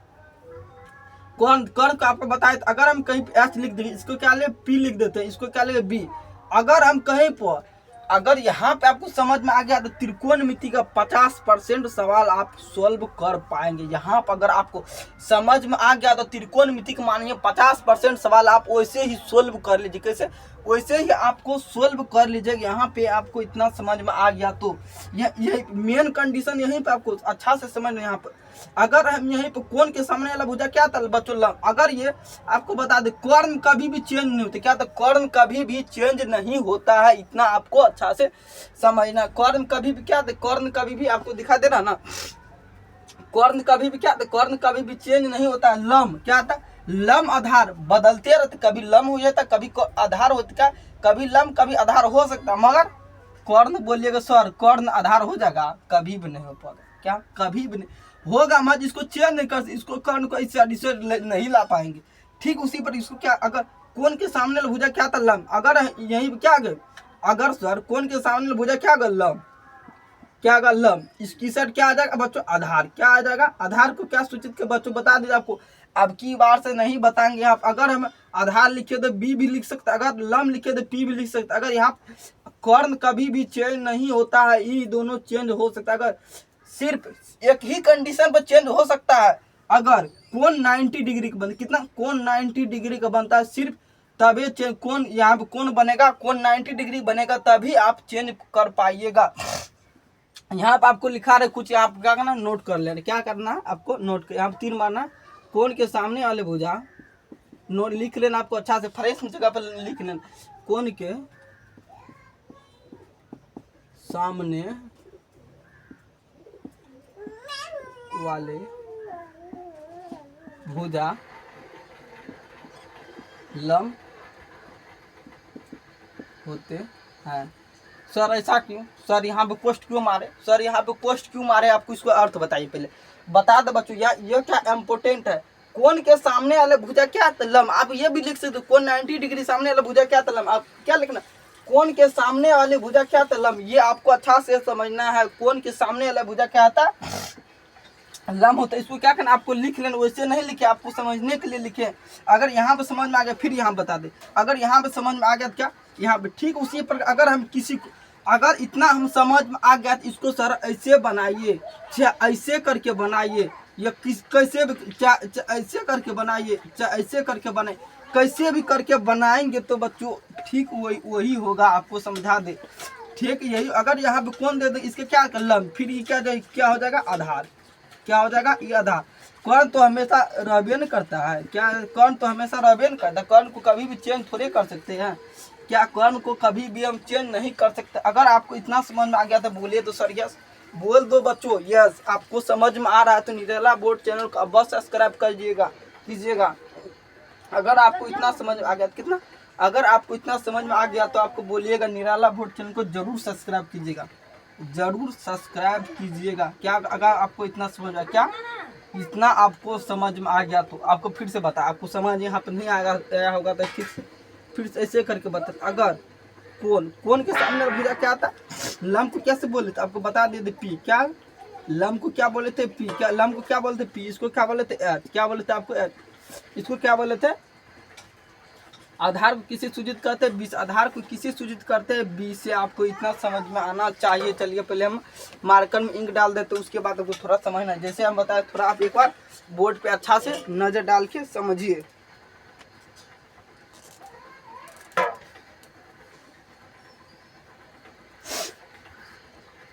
कर्ण को आपको बताए, तो अगर हम कहीं पे एच लिख देंगे, इसको क्या ले पी लिख देते हैं, इसको क्या ले बी। अगर हम कहीं पर, अगर यहाँ पे आपको समझ में आ गया तो त्रिकोणमिति का 50% सवाल आप सोल्व कर पाएंगे। यहाँ पर अगर आपको समझ में आ गया तो त्रिकोणमिति का मानिए 50% सवाल आप वैसे ही सोल्व कर लीजिए। कैसे? वैसे ही आपको सोल्व कर लीजिए। यहाँ पे आपको इतना समझ में आ गया तो यह मेन कंडीशन यहीं पे आपको अच्छा से समझ में। यहाँ पर अगर हम यहीं पे कोण के सामने वाला भुजा क्या था बच्चों लंब, अगर ये आपको बता दे कर्ण कभी भी चेंज नहीं होते। क्या था? कर्ण कभी भी चेंज नहीं होता है, इतना आपको अच्छा से समझना। कर्ण कभी भी क्या था? कर्ण कभी भी आपको दिखा दे रहा ना, कर्ण कभी भी क्या था? कर्ण कभी भी चेंज नहीं होता है। लंब क्या था? लंब आधार बदलते रहते, कभी लंब हो जाता, कभी आधार होता, कभी लंब कभी आधार हो सकता, मगर कर्ण बोलिएगा सर कर्ण आधार हो जाएगा, कभी भी नहीं हो पाएगा। क्या? कभी भी नहीं होगा, मत इसको चेंज नहीं कर, इसको कर्ण को इससे नहीं ला पाएंगे। ठीक उसी पर इसको क्या, अगर कोण के सामने भुजा क्या था? लंब। अगर यहीं क्या गए, अगर सर कोण के सामने भुजा क्या गया? लंब। क्या आएगा? लंब। इसकी साइड क्या आ जाएगा बच्चों? आधार। क्या आ जाएगा? आधार को क्या सूचित कर बच्चों बता दीजिए आपको। अब की बार से नहीं बताएंगे आप। अगर हम आधार लिखे तो बी भी लिख सकते, अगर लंब लिखे तो पी भी लिख सकते। अगर यहाँ कर्ण कभी भी चेंज नहीं होता है, ये दोनों चेंज हो सकता है। अगर सिर्फ एक ही कंडीशन पर चेंज हो सकता है, अगर कोण 90 डिग्री का बनता, कितना कोण 90 डिग्री का बनता है, सिर्फ तभी चेंज कोण यहाँ पे कोण बनेगा, कोण 90 डिग्री बनेगा तभी आप चेंज कर पाइएगा। यहाँ पे आपको लिखा रहे कुछ, आप क्या करना नोट कर लेना। क्या करना आपको नोट कर, यहाँ पे 3 मारना, कोण के सामने वाले भुजा नोट लिख लेना आपको अच्छा से, फ्रेश जगह पर लिख लेना। कोण के सामने वाले भुजा लंब होते हैं। सर ऐसा क्यों? सर यहाँ पे पोस्ट क्यों मारे? सर यहाँ पे पोस्ट क्यों मारे? आपको इसको अर्थ बताइए पहले, बता दो बच्चों। ये क्या इम्पोर्टेंट है? कोण के सामने वाले भुजा क्या था? लंब। आप ये भी लिख सकते हो, कोण 90 डिग्री सामने वाला भुजा क्या था? लंब। आप क्या लिखना? कोण के सामने वाले भुजा क्या था? लंब। ये आपको अच्छा से समझना है। कोण के सामने वाला भुजा क्या था? लंब होता है। इसको क्या करना आपको लिख लेना, वैसे नहीं लिखे, आपको समझने के लिए लिखे। अगर यहाँ पे समझ में आ गया फिर यहाँ बता दे, अगर यहाँ पे समझ में आ गया तो क्या यहाँ पे ठीक उसी पर। अगर हम किसी को, अगर इतना हम समझ में आ गया तो इसको सर ऐसे बनाइए, चाहे ऐसे करके बनाइए, या कैसे भी ऐसे करके बनाइए, चाहे ऐसे करके बनाइए, कैसे भी करके बनाएंगे तो बच्चों ठीक वही होगा। आपको समझा दे ठीक यही। अगर यहाँ पे कौन दे दे, इसके क्या कर लंब, फिर ये क्या हो जाएगा? आधार। क्या हो जाएगा? ये आधार। कर्ण तो हमेशा रहबे न करता है। क्या? कर्ण तो हमेशा रहबे न करता है। कर्ण को कभी भी चेंज थोड़े कर सकते हैं। क्या? कर्ण को कभी भी हम चेंज नहीं कर सकते। अगर आपको इतना समझ में आ गया तो बोलिए तो सर यस बोल दो बच्चों। यस आपको समझ में आ रहा है तो निराला बोर्ड चैनल को अवश्य सब्सक्राइब कीजिएगा। अगर आपको इतना समझ में आ गया तो कितना, अगर आपको इतना समझ में आ गया तो आपको बोलिएगा निराला बोर्ड चैनल को जरूर सब्सक्राइब कीजिएगा, जरूर सब्सक्राइब कीजिएगा। क्या? अगर आपको इतना समझ आया, क्या इतना आपको समझ में आ गया तो आपको फिर से बता, आपको समझ यहाँ पर नहीं आया होगा तो फिर से ऐसे करके बता। अगर कोण के सामने भुजा क्या था? लंब को कैसे बोले थे आपको बता दे पी। क्या? लंब को क्या बोले थे? पी। क्या? लंब को क्या बोलते? पी। इसको क्या बोले थे? एच। क्या बोले थे आपको? एच। इसको क्या बोले थे? आधार को किसे सूचित करते हैं? 20। आधार को किसे सूचित करते हैं? 20 से आपको इतना समझ में आना चाहिए। चलिए पहले हम मार्कर में इंक डाल देते, उसके बाद आपको थोड़ा समझना। जैसे हम बताए थोड़ा आप एक बार बोर्ड पे अच्छा से नजर डाल के समझिए।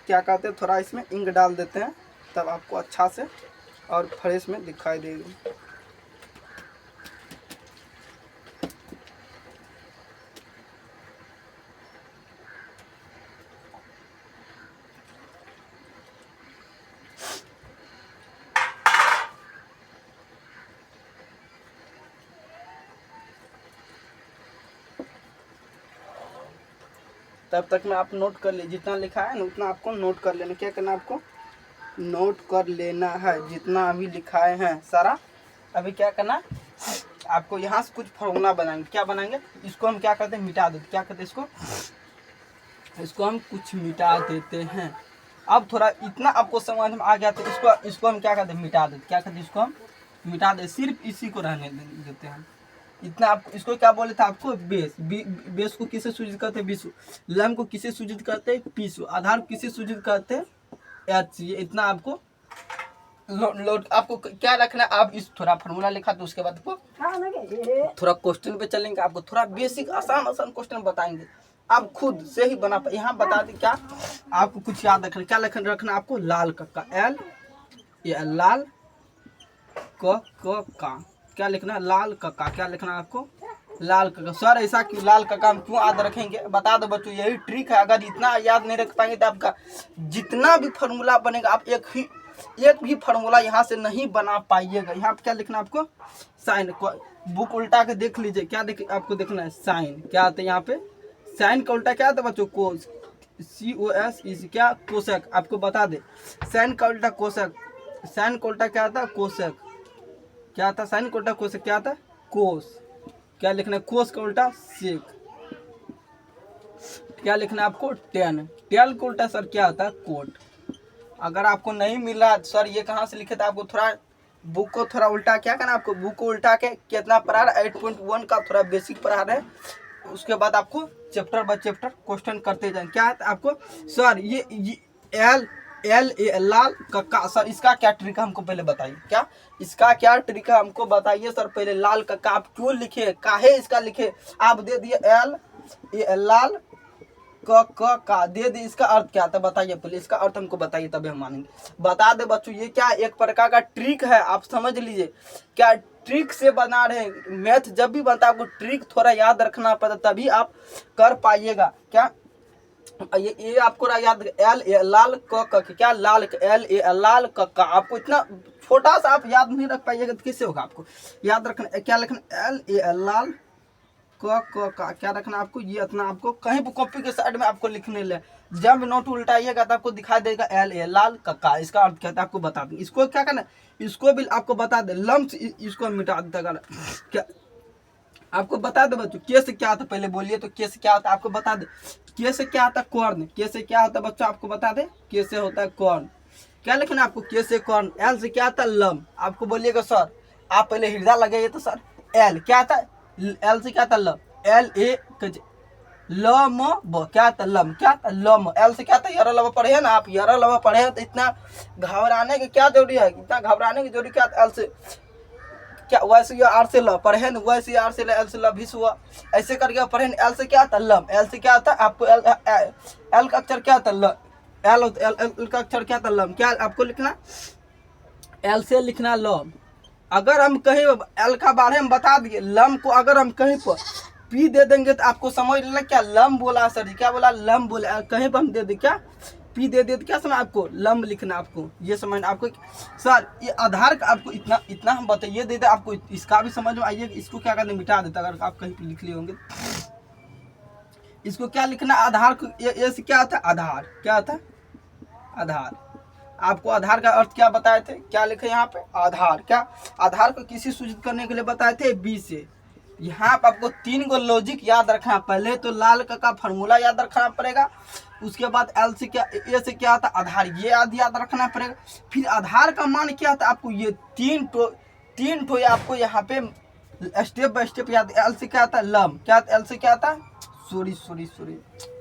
क्या कहते हैं, थोड़ा इसमें इंक डाल देते हैं तब आपको अच्छा से और फ्रेश में दिखाई देगी। तब तक में आप नोट कर लीजिए, जितना लिखा है ना उतना आपको नोट कर लेना। क्या करना आपको? नोट कर लेना है जितना अभी लिखाए हैं सारा। अभी क्या करना आपको, यहाँ से कुछ फॉर्मूला बनाएंगे। क्या बनाएंगे? इसको हम क्या करते हैं? मिटा देते। क्या करते हैं? इसको हम कुछ मिटा देते हैं। अब थोड़ा इतना आपको समझ में आ गया तो इसको हम क्या करते हैं? मिटा देते। क्या करते हैं? इसको हम मिटा दे, सिर्फ इसी को रहने देते हैं। इतना आप इसको क्या बोले थे आपको, बेस। बेस को किसे सूचित करते हैं, विश्व। लम को किसे सूचित करते हैं, पीसू। आधार को किसे सूचित करते हैं, एच। ये इतना आपको लोड आपको क्या रखना है। आप इस थोड़ा फार्मूला लिखा तो उसके बाद आपको थोड़ा क्वेश्चन पे चलेंगे, आपको थोड़ा बेसिक आसान आसान क्वेश्चन बताएंगे, आप खुद से ही बना पाए। यहाँ बता दें क्या आपको कुछ याद रखना, क्या रखना आपको, लाल का एल, ये लाल क का क्या लिखना है, लाल का क्या लिखना है आपको, लाल का। सर ऐसा क्यों, लाल का हम क्यों याद रखेंगे, बता दो बच्चों, यही ट्रिक है। अगर इतना याद नहीं रख पाएंगे तो आपका जितना भी फार्मूला बनेगा आप एक भी फार्मूला यहाँ से नहीं बना पाइएगा। यहाँ पे क्या लिखना है आपको, साइन। बुक उल्टा के देख लीजिए, क्या आपको देखना है, साइन। क्या आता है यहाँ पे, साइन का उल्टा क्या आता है बच्चों, कोस, COS इज क्या, कोशक। आपको बता दे साइन का उल्टा कोशक, साइन का उल्टा क्या आता है, कोशक। क्या आता है साइन का उल्टा कोशक, क्या आता है, कोस। क्या लिखना है, कोस का उल्टा सेक। क्या लिखना है आपको, टेन। टेल का उल्टा सर क्या आता है, कोट। अगर आपको नहीं मिला सर ये कहाँ से लिखे थे, आपको थोड़ा बुक को थोड़ा उल्टा क्या करना, आपको बुक को उल्टा के कितना पढ़ा रहा है, 8.1 का थोड़ा बेसिक पढ़ा रहे हैं। उसके बाद आपको चैप्टर बाय चैप्टर क्वेश्चन करते जाएं। क्या है आपको, सर ये एल लाल का सर इसका क्या ट्रिक है हमको पहले बताइए, क्या इसका क्या ट्रिक है हमको बताइए सर पहले। लाल का आप क्यों लिखे, काहे इसका लिखे, आप दे दिए एल लाल का दे दी, इसका अर्थ क्या था बताइए पहले, इसका अर्थ हमको बताइए तभी हम मानेंगे। बता दे बच्चों, ये क्या एक प्रकार का ट्रिक है, आप समझ लीजिए। क्या ट्रिक से बना रहे हैं, मैथ जब भी बनता है आपको ट्रिक थोड़ा याद रखना पड़ता तभी आप कर पाइएगा। क्या ये आपको याद, एल लाल क क्या, लाल एल लाल क आपको इतना छोटा सा आप याद नहीं रख पाइएगा तो कैसे होगा, आपको याद रखना। क्या लिखना, एल लाल का क्या रखना आपको, ये इतना आपको कहीं भी कॉपी के साइड में आपको लिखने ले, जब नोट उल्टाइएगा तो आपको दिखाई देगा एल लाल का इसका अर्थ क्या था आपको बता दें। इसको क्या करना, इसको भी आपको बता दे, लम्स इसको मिटा देगा। क्या आपको बता दे बच्चों, के से क्या आता पहले बोलिए तो, के से क्या आता आपको बता दे, के से क्या आता कॉर्न। के से क्या होता बच्चों आपको बता दे, के से होता है कॉर्न। क्या लिखना आपको, के से कॉर्न। एल से क्या आता लम, आपको बोलिएगा सर आप पहले हृदय लगाइए तो सर एल क्या आता, एल से क्या था लम, लम क्या था, लम क्या था, लम। एल से क्या था, यारा लवा पढ़े है ना आप, यारा लवा पढ़े हैं तो इतना घबराने की क्या जरूरी है, इतना घबराने की जरूरी क्या, एल से क्या, वैसे ये आर से ल पढ़े हैं, वैसे आर से एल से ल भी हुआ, ऐसे करके पढ़े। एल से क्या था लम, एल से क्या था आपको, एल का अक्षर क्या था ल, एल का अक्षर क्या था लम। क्या आपको लिखना, एल से लिखना लम। अगर हम कहीं एल का बारे में बता दिए, लम को अगर हम कहीं पर पी दे देंगे तो आपको समझ लेना क्या लम बोला सर जी, क्या बोला लम बोला। कहीं पर हम दे दे क्या पी दे दे तो क्या समझ आपको लम लिखना, आपको ये समझना। आपको सर ये आधार का आपको इतना हम बताइए दे दे, आपको इसका भी समझ में आइए। इसको क्या करते मिटा देता, अगर आप कहीं पर लिख लिए होंगे। इसको क्या लिखना, आधार को ये से क्या होता है, आधार क्या होता है, आधार। आपको आधार का अर्थ क्या बताए थे, क्या लिखे यहाँ पे, आधार। क्या आधार को किसी सूचित करने के लिए बताए थे, बी से। यहाँ पे आपको 3 गो लॉजिक याद रखना, पहले तो लाल का फार्मूला याद रखना पड़ेगा, उसके बाद एल से क्या, ए से क्या आता आधार, ये याद रखना पड़ेगा। फिर आधार का मान क्या आता आपको, ये तीन ठो आपको यहाँ पे स्टेप बाय स्टेप याद। एल से क्या आता लम, क्या एल से क्या आता, सॉरी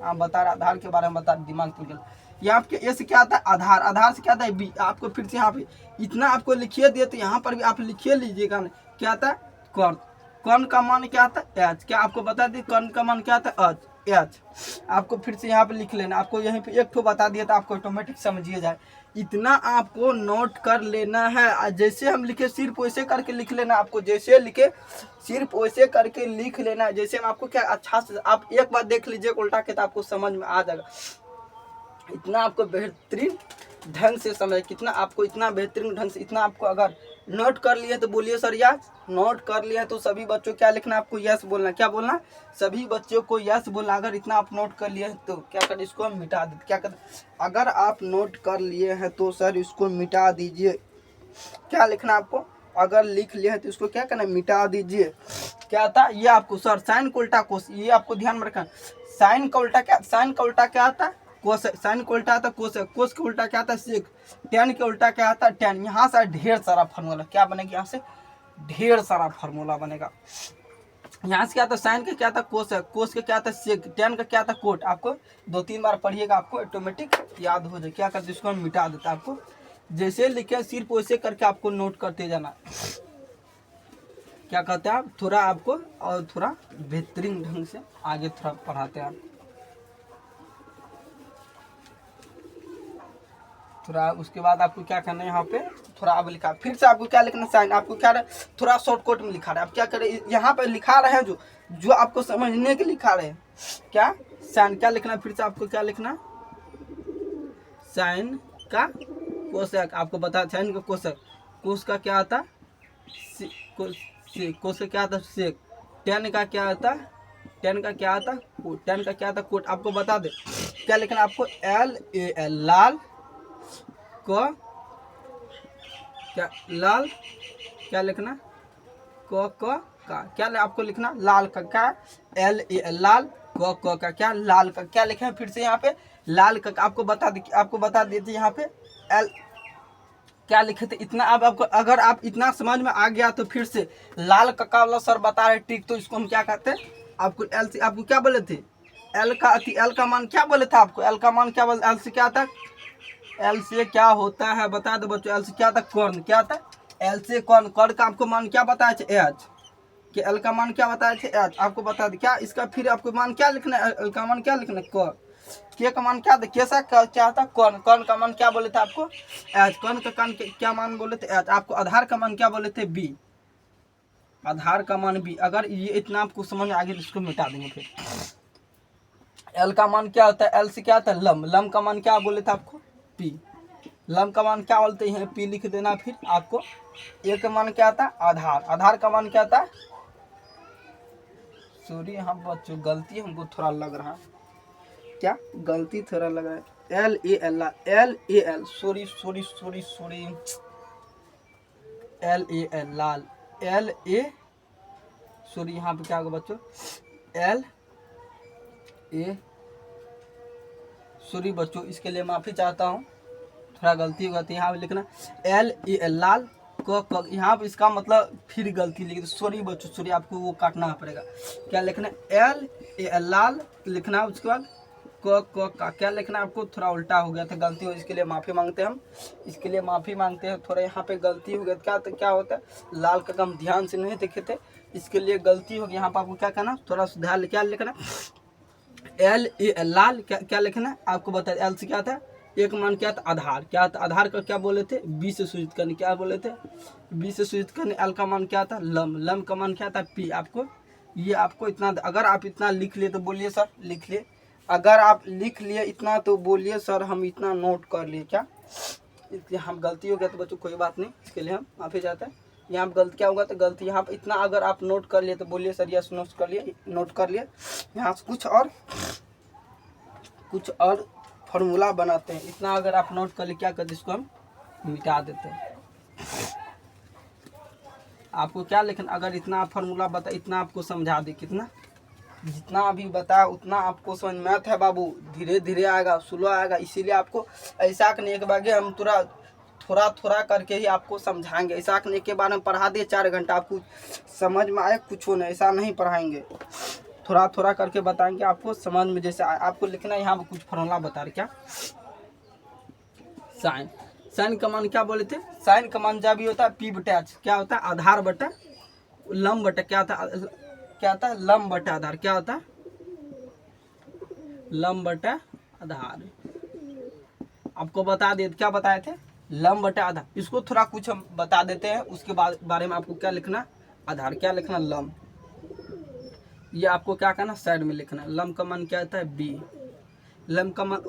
आप बता रहे आधार के बारे में बता, दिमाग खुल गया। यहाँ पे ए से क्या आता है आधार, आधार से क्या आता है बी। आपको फिर से यहाँ पे इतना आपको लिखिए दिए तो यहाँ पर भी आप लिखिए लीजिएगा, क्या आता है कर्ण। कर्ण का मान क्या आता है एच। क्या आपको बता दी कर्ण का मान क्या आता है एच। आपको फिर से यहाँ पे लिख लेना, आपको यहीं पे एक ठो बता दिया तो आपको ऑटोमेटिक समझिए जाए। इतना आपको नोट कर लेना है, जैसे हम लिखे सिर्फ वैसे करके लिख लेना। आपको जैसे लिखे सिर्फ वैसे करके लिख लेना। जैसे हम आपको क्या अच्छा से आप एक बार देख लीजिए उल्टा के तो आपको समझ में आ जाएगा। इतना आपको बेहतरीन ढंग से समझ, कितना आपको इतना बेहतरीन ढंग से इतना आपको अगर नोट कर लिए तो बोलिए सर यस। नोट कर लिया तो सभी बच्चों क्या लिखना, आपको यस बोलना। क्या बोलना, सभी बच्चों को यस बोलना। अगर इतना आप नोट कर लिए तो क्या करें, इसको हम मिटा दे। क्या कर, अगर आप नोट कर लिए हैं तो सर इसको मिटा दीजिए। क्या लिखना आपको, अगर लिख लिया है तो इसको क्या करना, मिटा दीजिए। क्या था ये आपको सर साइन का उल्टा कोस, ये आपको ध्यान में रखना। साइन का उल्टा क्या, साइन का उल्टा क्या आता है कोस, साइन का उल्टा आता है कोस, कोस का उल्टा क्या आता है सेक, टेन का उल्टा क्या आता है टेन। यहाँ से ढेर सारा फॉर्मूला क्या बनेगा, यहाँ से ढेर सारा फार्मूला बनेगा। यहाँ से क्या था, साइन का क्या था, कोस है, कोस का क्या था, सेक, टेन का क्या था, कोट। आपको 2-3 बार पढ़िएगा, आपको ऑटोमेटिक याद हो जाए। क्या करते इसको हम मिटा देता, आपको जैसे लिखे सिर्फ वैसे करके आपको नोट करते जाना। क्या कहते हैं आप, थोड़ा आपको और थोड़ा बेहतरीन ढंग से आगे थोड़ा पढ़ाते हैं आप थोड़ा। उसके बाद आपको क्या करना है, यहाँ पे थोड़ा अब लिखा, फिर से आपको क्या लिखना, साइन। आपको क्या रहे, थोड़ा शॉर्टकट में लिखा रहे। आप क्या करें, यहाँ पे लिखा रहे हैं जो आपको समझने के लिखा रहे हैं, क्या साइन क्या लिखना, फिर से आपको क्या लिखना, साइन का कोसक। आपको बता, साइन का कोसक, कोस का क्या आता, कोस का क्या आता, सेक। टेन का क्या आता, टेन का क्या आता, टेन का क्या आता, कोट। आपको बता दे क्या लिखना, आपको LAL, लाल को क्या, लाल क्या लिखना, का क्या आपको लिखना, लाल का क्या, LAL, लाल को का क्या, लाल का क्या लिखे हैं, फिर से यहाँ पे लाल का आपको बता देते यहाँ पे एल क्या लिखे थे इतना। अब आपको अगर आप इतना समझ में आ गया तो फिर से लाल का वाला सर बता रहे टिक, तो इसको हम क्या कहते हैं, आपको एल से, आपको क्या बोले थे, एल का मान क्या बोले थे आपको, एल का मान क्या बोले, एल से क्या था, एल से क्या होता है बता दो बच्चों, एल से क्या था, कर्ण। क्या था, एल से कर्ण। कर्ण का आपको मान क्या बताया थे, एच कि एल का मान क्या बताए थे, एच। आपको बता दें क्या इसका, फिर आपको मान क्या लिखना है, एल का मान क्या लिखना है, के का मान क्या था, कैसा क्या था, कर्ण। कर्ण का मान क्या बोले थे आपको, एच। कर्ण का कान क्या मान बोले थे, एच। आपको आधार का मान क्या बोले थे, बी। आधार का मान बी। अगर ये इतना आपको समझ में आ गया तो इसको मिटा देंगे। फिर एल का मान क्या होता है, एल से क्या होता है, लम। लम का मान क्या बोले थे आपको, पी। लम का मान क्या बोलते हैं, पी लिख देना। फिर आपको ए का मान क्या था, आधार। आधार का मान क्या था, सॉरी यहाँ बच्चों गलती हमको थोड़ा लग रहा है, क्या गलती थोड़ा लग रहा है, LAL, LAL, सॉरी LAL, लाल, LA, सॉरी यहाँ पे क्या होगा बच्चों, LA, सॉरी बच्चों इसके लिए माफ़ी चाहता हूँ, थोड़ा गलती हो गई थी। यहाँ पे लिखना LAL, लाल को यहाँ पे इसका मतलब फिर गलती लिखी, सॉरी बच्चों सॉरी, आपको वो काटना पड़ेगा। क्या लिखना, LAL, लाल लिखना। उसके बाद का क्या लिखना, आपको थोड़ा उल्टा हो गया था, गलती हो, इसके लिए माफ़ी मांगते हैं हम, इसके लिए माफ़ी मांगते हैं। थोड़ा यहाँ पे गलती हो गया, क्या होता है, लाल का हम ध्यान से नहीं देखे थे, इसके लिए गलती हो गई। यहाँ पर आपको क्या करना, थोड़ा सुधार, क्या लिखना, LAL, लाल क्या लिखना, आपको बता, एल से क्या था, एक मान क्या था, आधार। क्या था, आधार का क्या बोले थे, बी से सूचित करने। क्या बोले थे, बी से सूचित करने। एल का मान क्या था, लम। लम का मान क्या था, पी। आपको ये आपको इतना, अगर आप इतना लिख लिए तो बोलिए सर, लिख लिए। अगर आप लिख लिए इतना तो बोलिए सर हम इतना नोट कर लिए। क्या हम गलती हो गया तो बच्चों कोई बात नहीं, इसके लिए हम माफी चाहते हैं। यहाँ पर गलती क्या होगा तो गलती यहाँ पर इतना अगर आप नोट कर लिए तो बोलिए सर यस नोट कर लिए, नोट कर लिए। यहाँ से कुछ और फार्मूला बनाते हैं। इतना अगर आप नोट कर ले, क्या करते इसको हम मिटा देते हैं। आपको क्या लिखना, अगर इतना फार्मूला बता, इतना आपको समझा दे, कितना जितना अभी बताया उतना आपको समझ में आता है बाबू, धीरे धीरे आएगा, स्लो आएगा। इसीलिए आपको ऐसा करने के बाद हम थोड़ा करके ही आपको समझाएंगे। ऐसा करने के बाद हम पढ़ा दिए 4 घंटा, आपको समझ में आए कुछ हो नहीं, ऐसा नहीं पढ़ाएंगे। थोड़ा करके बताएंगे आपको समझ में जैसे आपको लिखना है। यहाँ पर कुछ फार्मूला बता रहे, क्या साइन। साइन का मान क्या बोले थे, साइन का मान जब भी होता है पी बटा एच। क्या होता है, आधार बटा लम बटा क्या था, लम बटा आधार। क्या होता है, लम बटा आधार। आपको बता दे क्या बताए थे, लम बटा आधार। इसको थोड़ा कुछ हम बता देते हैं, उसके बाद बारे में आपको क्या लिखना, आधार क्या लिखना, लम। ये आपको क्या करना, साइड में लिखना। लम का मान क्या होता है, बी। लम का मान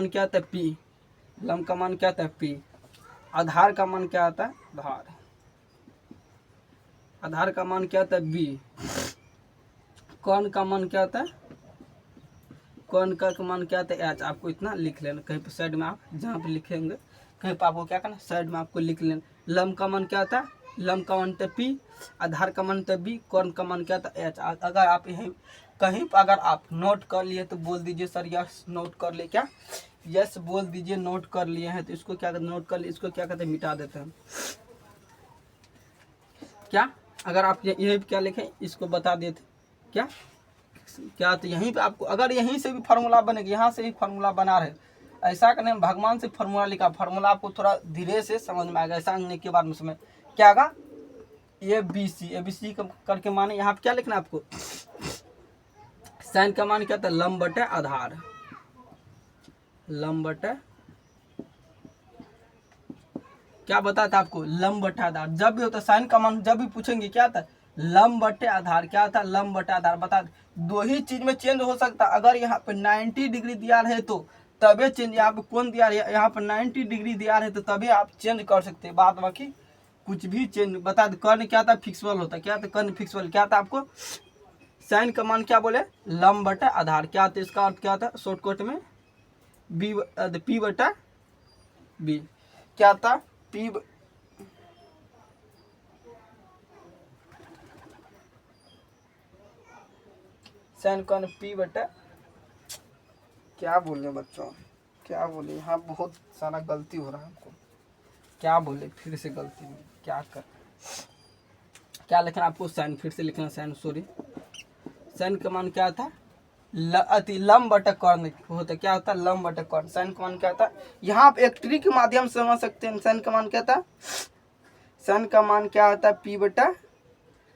क्या होता है, पी। लम का मान क्या होता है, पी। आधार का मान क्या होता है, आधार। आधार का मान क्या होता है, बी। कर्ण का मान क्या होता है, कर्ण का मान क्या होता है, एच। आपको इतना लिख लेना कहीं पर साइड में, आप जहाँ पे लिखेंगे कहीं पर आपको क्या करना, साइड में आपको लिख लेना। लम का मान क्या होता है, लम का मान होता है पी। आधार का मान होता है बी। कर्ण का मान क्या होता है, एच। अगर आप यहीं कहीं पर अगर आप नोट कर लिए तो बोल दीजिए सर यस नोट कर लिए। क्या यस बोल दीजिए, नोट कर लिए हैं तो इसको क्या कहते हैं, नोट कर लिए, इसको क्या कहते हैं, मिटा देते हैं। क्या अगर आप यहीं पे क्या लिखें इसको बता देते क्या क्या, तो यहीं पे आपको अगर यहीं से भी फार्मूला बनेगा, यहाँ से भी फार्मूला बना रहे, ऐसा करने में भगवान से फार्मूला लिखा, फार्मूला आपको थोड़ा धीरे से समझ में आएगा। ऐसा करने के बाद में समझ क्या आगा, ABC करके माने यहाँ पे क्या लिखना है आपको, साइन का मान क्या था, लंब बटे आधार, लंब बटे क्या बताया था आपको, लंब बटे आधार। जब भी होता साइन का मान जब भी पूछेंगे क्या था, लंब बटे आधार, क्या था, लंब बटे आधार। बता दो ही चीज में चेंज हो सकता, अगर यहाँ पे 90 डिग्री दिया है तो तभी चेंज, यहाँ पे कौन दिया है, यहाँ पे 90 डिग्री दिया है तो तभी आप चेंज कर सकते हैं, बात बाकी कुछ भी चेंज। बता दो कर्ण क्या था, फिक्सबल होता, क्या था कर्ण फिक्सबल, क्या था आपको साइन का मान क्या बोले, लंब बटा आधार, क्या था इसका अर्थ क्या था शॉर्टकट में पी बटा बी, क्या था पी साइन कॉन पी बटा, क्या बोले बच्चों, क्या बोले, यहाँ बहुत सारा गलती हो रहा है हमको, क्या बोले फिर से गलती में क्या कर, क्या लिखना आपको, साइन फिर से लिखना, साइन सॉरी, साइन का मान क्या था, लंब बटा कर्ण होता, क्या होता है लंब बटा कर्ण। साइन का मान क्या था, यहाँ पे एक ट्रिक के माध्यम से समझ सकते हैं। साइन का मान क्या था, साइन का मान क्या होता है पी बटा,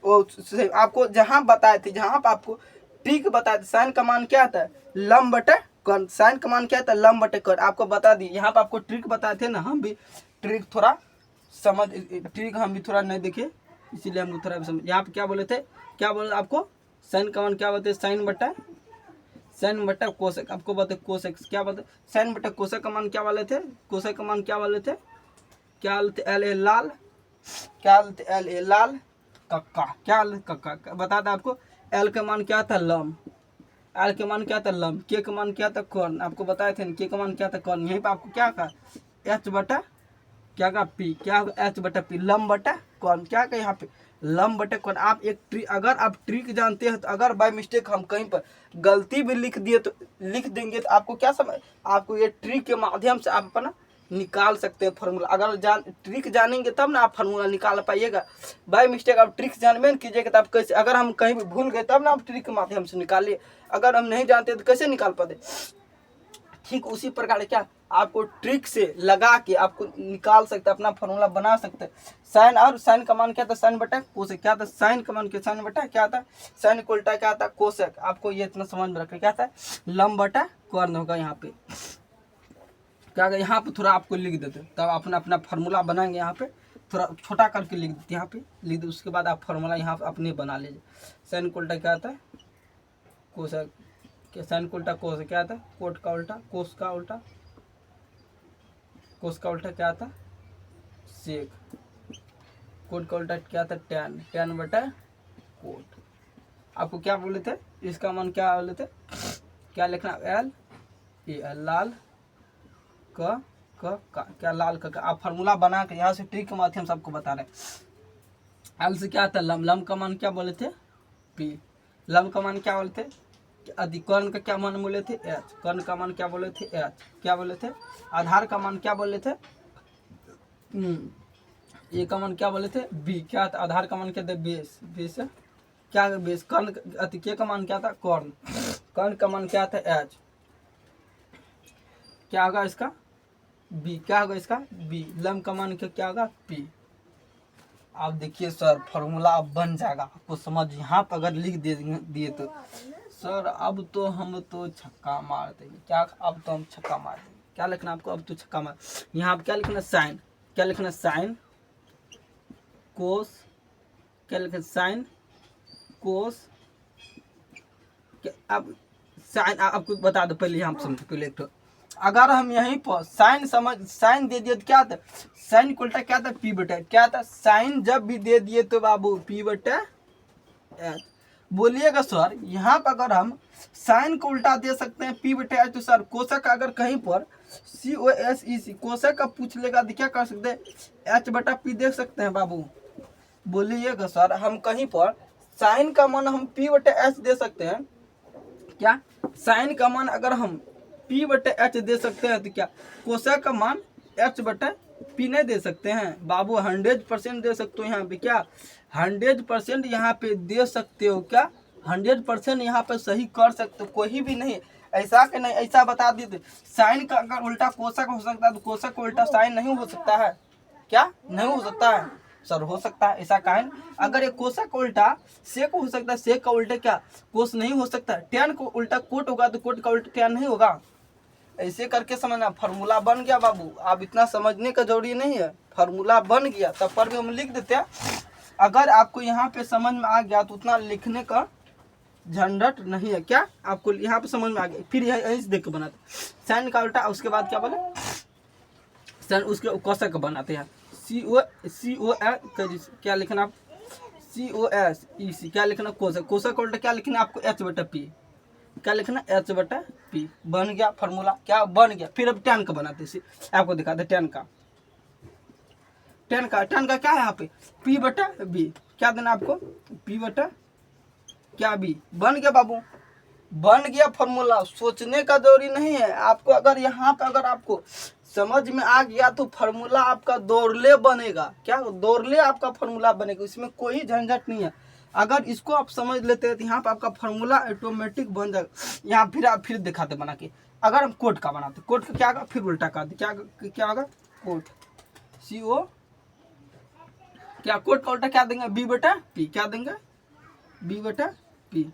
वो आपको जहाँ बताए थे, जहाँ पे आपको ट्रिक बताए थे, साइन का मान क्या था लंब बटा कर्ण, साइन का मान क्या था लंब बटा कर्ण, आपको बता दी। यहाँ पे आपको ट्रिक बताए थे ना, हम भी ट्रिक थोड़ा समझ, ट्रिक हम भी थोड़ा नहीं देखे इसीलिए हम थोड़ा समझ। यहाँ पे क्या बोले थे, क्या बोले आपको साइन का मान क्या बोलते, साइन बटा कोसेक, आपको बता कोसेक क्या बोलते, साइन बटा कोसेक का मान क्या वाले थे, कोसेक का मान क्या वाले थे, क्या बोलते एल ए लाल, क्या बोलते एल ए लाल कक्का, क्या कक्का बता दें आपको। एल का मान क्या था लम, एल का मान क्या था लम, के का मान क्या था कर्ण, आपको बताए थे के का मान क्या था कर्ण। यहीं पे आपको क्या कहा एच बटा क्या का पी, क्या एच बटा पी, लम बटा कर्ण, क्या का यहाँ पे लंब बटे कर्ण। आप एक ट्रिक, अगर आप ट्रिक जानते हैं तो अगर बाय मिस्टेक हम कहीं पर गलती भी लिख दिए तो लिख देंगे तो आपको क्या समझ, आपको ये ट्रिक के माध्यम से आप अपना निकाल सकते हैं फार्मूला। अगर ट्रिक जानेंगे तब ना आप फार्मूला निकाल पाइएगा। बाय मिस्टेक आप ट्रिक जानबे न कीजिएगा तो आप कैसे, अगर हम कहीं भी भूल गए तब ना आप ट्रिक के माध्यम से निकालिए, अगर हम नहीं जानते तो कैसे निकाल पाते। ठीक उसी प्रकार क्या आपको ट्रिक से लगा के आपको निकाल सकते, अपना फार्मूला बना सकते। साइन और साइन का मान क्या था, साइन बटा कोसेक, क्या था साइन का मान क्या, साइन बटा क्या था, साइन को उल्टा क्या था कोसेक। आपको ये इतना समझ में रखना, क्या था लंब बटा कर्ण होगा। यहाँ पे क्या, यहाँ पे थोड़ा आपको लिख देते तब अपना अपना फार्मूला बनाएंगे। यहाँ पे थोड़ा छोटा करके लिख देते, यहाँ पे लिख दे, उसके बाद आप फार्मूला यहाँ पे अपने बना लीजिए। साइन को उल्टा क्या था कोसेक, क्या साइन को उल्टा कोस क्या था, कोट का उल्टा कोस का उल्टा, कोस का उल्टा क्या था सेक, कोट का उल्टा क्या था टैन, टैन बटा कोट। आपको क्या बोले थे, इसका मान क्या बोले थे, क्या लिखना एल ए लाल क क्या लाल का आप फार्मूला बना के यहाँ से ट्रिक के माध्यम से आपको बता रहे। एल से क्या था लम, लम का मान क्या बोले थे पी, लम का मान क्या बोले थे अधिक, कर्ण का क्या मान बोले थे एच, कर्ण का मान क्या बोले थे एच, क्या बोले थे आधार का मान क्या बोले थे ए का मान क्या बोले थे बी, क्या था आधार का मान क्या था बेस, बेस क्या बेस, कर्ण अति के का मान क्या था कर्ण, कर्ण का मान क्या था एच, क्या होगा इसका बी, क्या होगा इसका बी, लम का मान क्या होगा पी। आप देखिए सर फार्मूला अब बन जाएगा, आपको समझ यहाँ पर अगर लिख दिए तो सर अब तो हम तो छक्का मार देंगे, क्या अब तो हम छक्का मार देंगे। क्या लिखना आपको, अब तो छक्का मार, यहाँ पे क्या लिखना साइन, क्या लिखना साइन कोस, क्या लिखना साइन कोस, अब साइन आपको बता दो पहले, यहाँ समझो पहले एक तो अगर हम यहीं पर साइन समझ साइन दे दिए तो क्या था, साइन को उल्टा क्या था पी बटा, क्या था साइन जब भी दे दिए तो बाबू पी बटा एच। बोलिएगा सर यहाँ पर अगर हम साइन को उल्टा दे सकते हैं पी बटा एच, तो सर कोशक अगर कहीं पर COSEC कोशक का पूछ लेगा तो क्या कर सकते हैं एच बटा पी देख सकते हैं बाबू। बोलिएगा सर हम कहीं पर साइन का मान हम पी बटा एच दे सकते हैं, क्या साइन का मान अगर हम पी बटे एच दे सकते हैं तो क्या कोशक का मान एच बटे पी नहीं दे सकते हैं बाबू, 100% दे सकते हो यहाँ पे। क्या 100% यहाँ पे दे सकते हो? क्या 100% यहाँ पे सही कर सकते हो? कोई भी नहीं ऐसा कि नहीं, ऐसा बता दी साइन का अगर उल्टा कोशक हो सकता है तो कोशक का उल्टा साइन नहीं हो सकता है? क्या नहीं हो सकता है? सर हो सकता है। ऐसा काहे? अगर एक कोशक का उल्टा सेक हो सकता है, सेक का उल्टा क्या कोस नहीं हो सकता? टैन को उल्टा कोट होगा तो कोट का उल्टा टैन नहीं होगा? ऐसे करके समझना। फार्मूला बन गया बाबू, आप इतना समझने का जरूरी नहीं है। फार्मूला बन गया तब पर भी हम लिख देते हैं। अगर आपको यहाँ पे समझ में आ गया तो उतना लिखने का झंझट नहीं है। क्या आपको यहाँ पे समझ में आ गया? फिर यही देख के बनाते साइन का उल्टा, उसके बाद क्या बोले साइन, उसके कोशक बनाते हैं। COS क्या लिखना आप? COSEC क्या लिखना? कोशक। कोशक का उल्टा क्या लिखना आपको? H/P। क्या लिखना? H/P। बन गया फार्मूला। क्या बन गया? फिर अब टैन का बनाते हैं, आपको दिखाते टैन का। टैन का क्या है यहाँ पे? P/B। क्या देना आपको? P/ क्या B। बन गया बाबू, बन गया फार्मूला। सोचने का जरूरी नहीं है आपको। अगर यहाँ पे अगर आपको समझ में आ गया तो फार्मूला आपका दौड़ले बनेगा। क्या दौड़ले आपका फार्मूला बनेगा, इसमें कोई झंझट नहीं है। अगर इसको आप समझ लेते हैं तो यहाँ पे आपका फार्मूला ऑटोमेटिक बन जाएगा। यहाँ फिर आप फिर दिखाते बना के। अगर हम कोट का बनाते, कोट का क्या होगा? फिर उल्टा कर दे, क्या होगा? कोट CO क्या कोट का उल्टा क्या देंगे? B/P। क्या देंगे? B/P।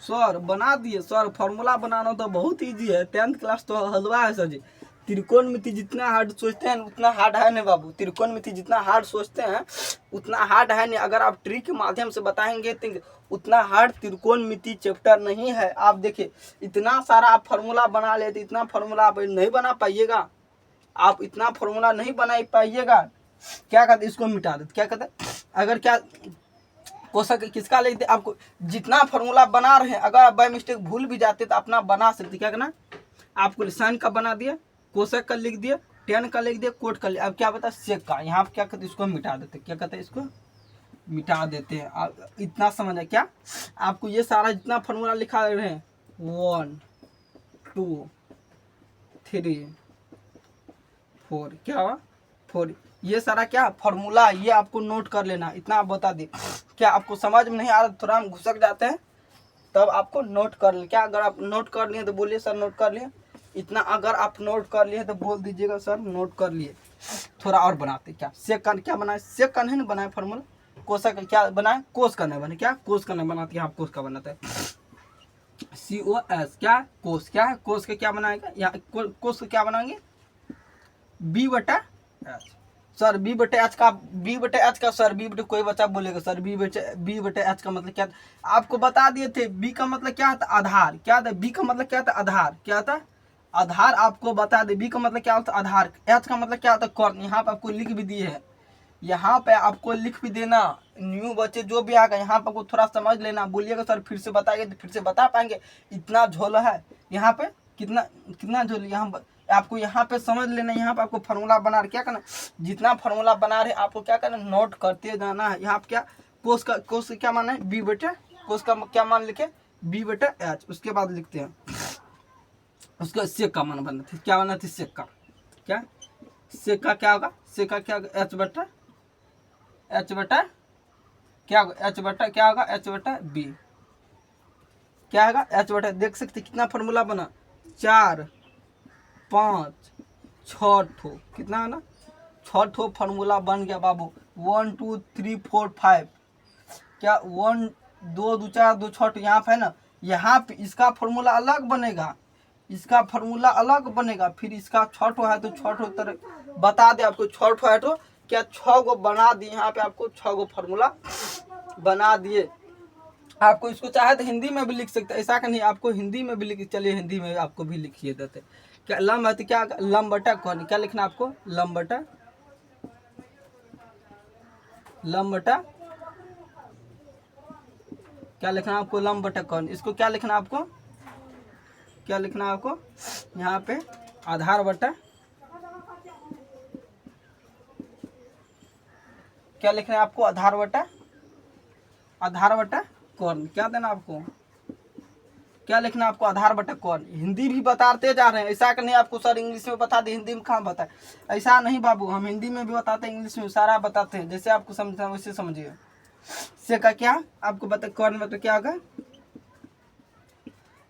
सर बना दिए सर। फार्मूला बनाना तो बहुत इजी है, 10th क्लास तो हलवा है सर जी। त्रिकोणमिति जितना हार्ड सोचते हैं उतना हार्ड है नहीं बाबू। त्रिकोणमिति जितना हार्ड सोचते हैं उतना हार्ड है नहीं। अगर आप ट्रिक के माध्यम से बताएंगे तो उतना हार्ड त्रिकोणमिति चैप्टर नहीं है। आप देखिए इतना सारा आप फार्मूला बना लेते, इतना फार्मूला आप नहीं बना पाइएगा। आप इतना फार्मूला नहीं बना पाइएगा। क्या कहते? इसको मिटा देते। क्या कहते? अगर क्या कोशक किसका लिखते? आपको जितना फार्मूला बना रहे हैं अगर आप बाय मिस्टेक भूल भी जाते तो अपना बना सकते। क्या करना आपको? साइन का बना दिया, कोशक का लिख दिया, टैन का लिख दिया, कोट का लिख। अब क्या बता? सेक का। यहाँ पे क्या कहते? इसको मिटा देते। क्या कहते हैं? इसको मिटा देते हैं। आप इतना समझ है क्या? आपको ये सारा जितना फार्मूला लिखा रहे हैं 1 2 3 4 क्या हुआ? 4 ये सारा क्या फार्मूला, ये आपको नोट कर लेना। इतना आप बता दी। क्या आपको समझ में नहीं आ रहा? थोड़ा हम घुसक जाते हैं तब आपको नोट कर ले। क्या अगर आप नोट कर लिए तो बोलिए सर नोट कर लिए। इतना अगर आप नोट कर लिए तो बोल दीजिएगा सर नोट कर लिए। थोड़ा और बनाते। क्या सेकंड क्या बनाए? सेकंड है ना बनाए फार्मूला। कोशक क्या बनाए? कोस का नहीं बने। क्या कोस का नहीं बनाते? यहाँ कोस का बनाते हैं COS। क्या कोस? क्या है कोस का? क्या बनाएगा यहाँ? कोस का क्या बनाएंगे? B/H। सर B/H का सर कोई बच्चा बोलेगा सर B/H का मतलब क्या? आपको बता दिए थे। B का मतलब क्या था? आधार। क्या था? B का मतलब क्या था? आधार। क्या था? आधार। आपको बता दे B का मतलब क्या होता है? आधार। H का मतलब क्या होता है? कॉर्न। यहाँ पे आपको लिख भी दिए है, यहाँ पे आपको लिख भी देना। न्यू बच्चे जो भी आएगा यहाँ पे आपको थोड़ा समझ लेना। बोलिएगा सर फिर से बताइए तो फिर से बता पाएंगे। इतना झोल है यहाँ पे। कितना कितना झोल यहाँ आपको यहाँ पे समझ लेना। यहाँ पे आपको फार्मूला बना रहे क्या करना? जितना फार्मूला बना रहे आपको क्या करना? नोट करते जाना है। यहाँ पे क्या कोस का क्या माना है? B/, कोस का क्या मान लिखे? B/H। उसके बाद लिखते हैं उसका सेक का मान बना थे। क्या बना थे? सेक का। क्या सेक का क्या होगा? सेक का क्या होगा? H/, क्या होगा? H/, क्या होगा? H/B। क्या होगा? H/, देख सकते कितना फार्मूला बना? 4 5 6 ठो। कितना है ना? 6 ठो फार्मूला बन गया बाबू। 1 2 3 4 5 क्या 1 2 2 4 2 6 यहाँ पे है ना। यहाँ पे इसका फार्मूला अलग बनेगा, इसका फार्मूला अलग बनेगा। फिर इसका 6 ठो है तो 6 ठो तरह बता दे आपको। 6 ठो है तो क्या 6 गो बना दिए। यहाँ पे आपको 6 गो फार्मूला बना दिए। आपको इसको चाहे तो हिंदी में भी लिख सकते, ऐसा का नहीं। आपको हिंदी में भी लिख, चलिए हिंदी में आपको भी लिखिए देते। क्या लंब है तो क्या लंब/, कौन क्या लिखना आपको? लंब/, क्या लिखना आपको? लंब/, कौन। इसको क्या लिखना आपको? क्या लिखना आपको? यहाँ पे आधार/, क्या लिखना है आपको? आधार/, कौन। क्या देना आपको? क्या लिखना आपको, आधार बटा कौन। हिंदी भी बताते जा रहे हैं, ऐसा कि नहीं आपको सर इंग्लिश में बता दे, हिंदी में कहाँ बताए, ऐसा नहीं बाबू, हम हिंदी में भी बताते हैं, इंग्लिश में सारा बताते हैं, जैसे आपको समझना वैसे समझिए। से का क्या आपको बता, कौन बटा क्या होगा,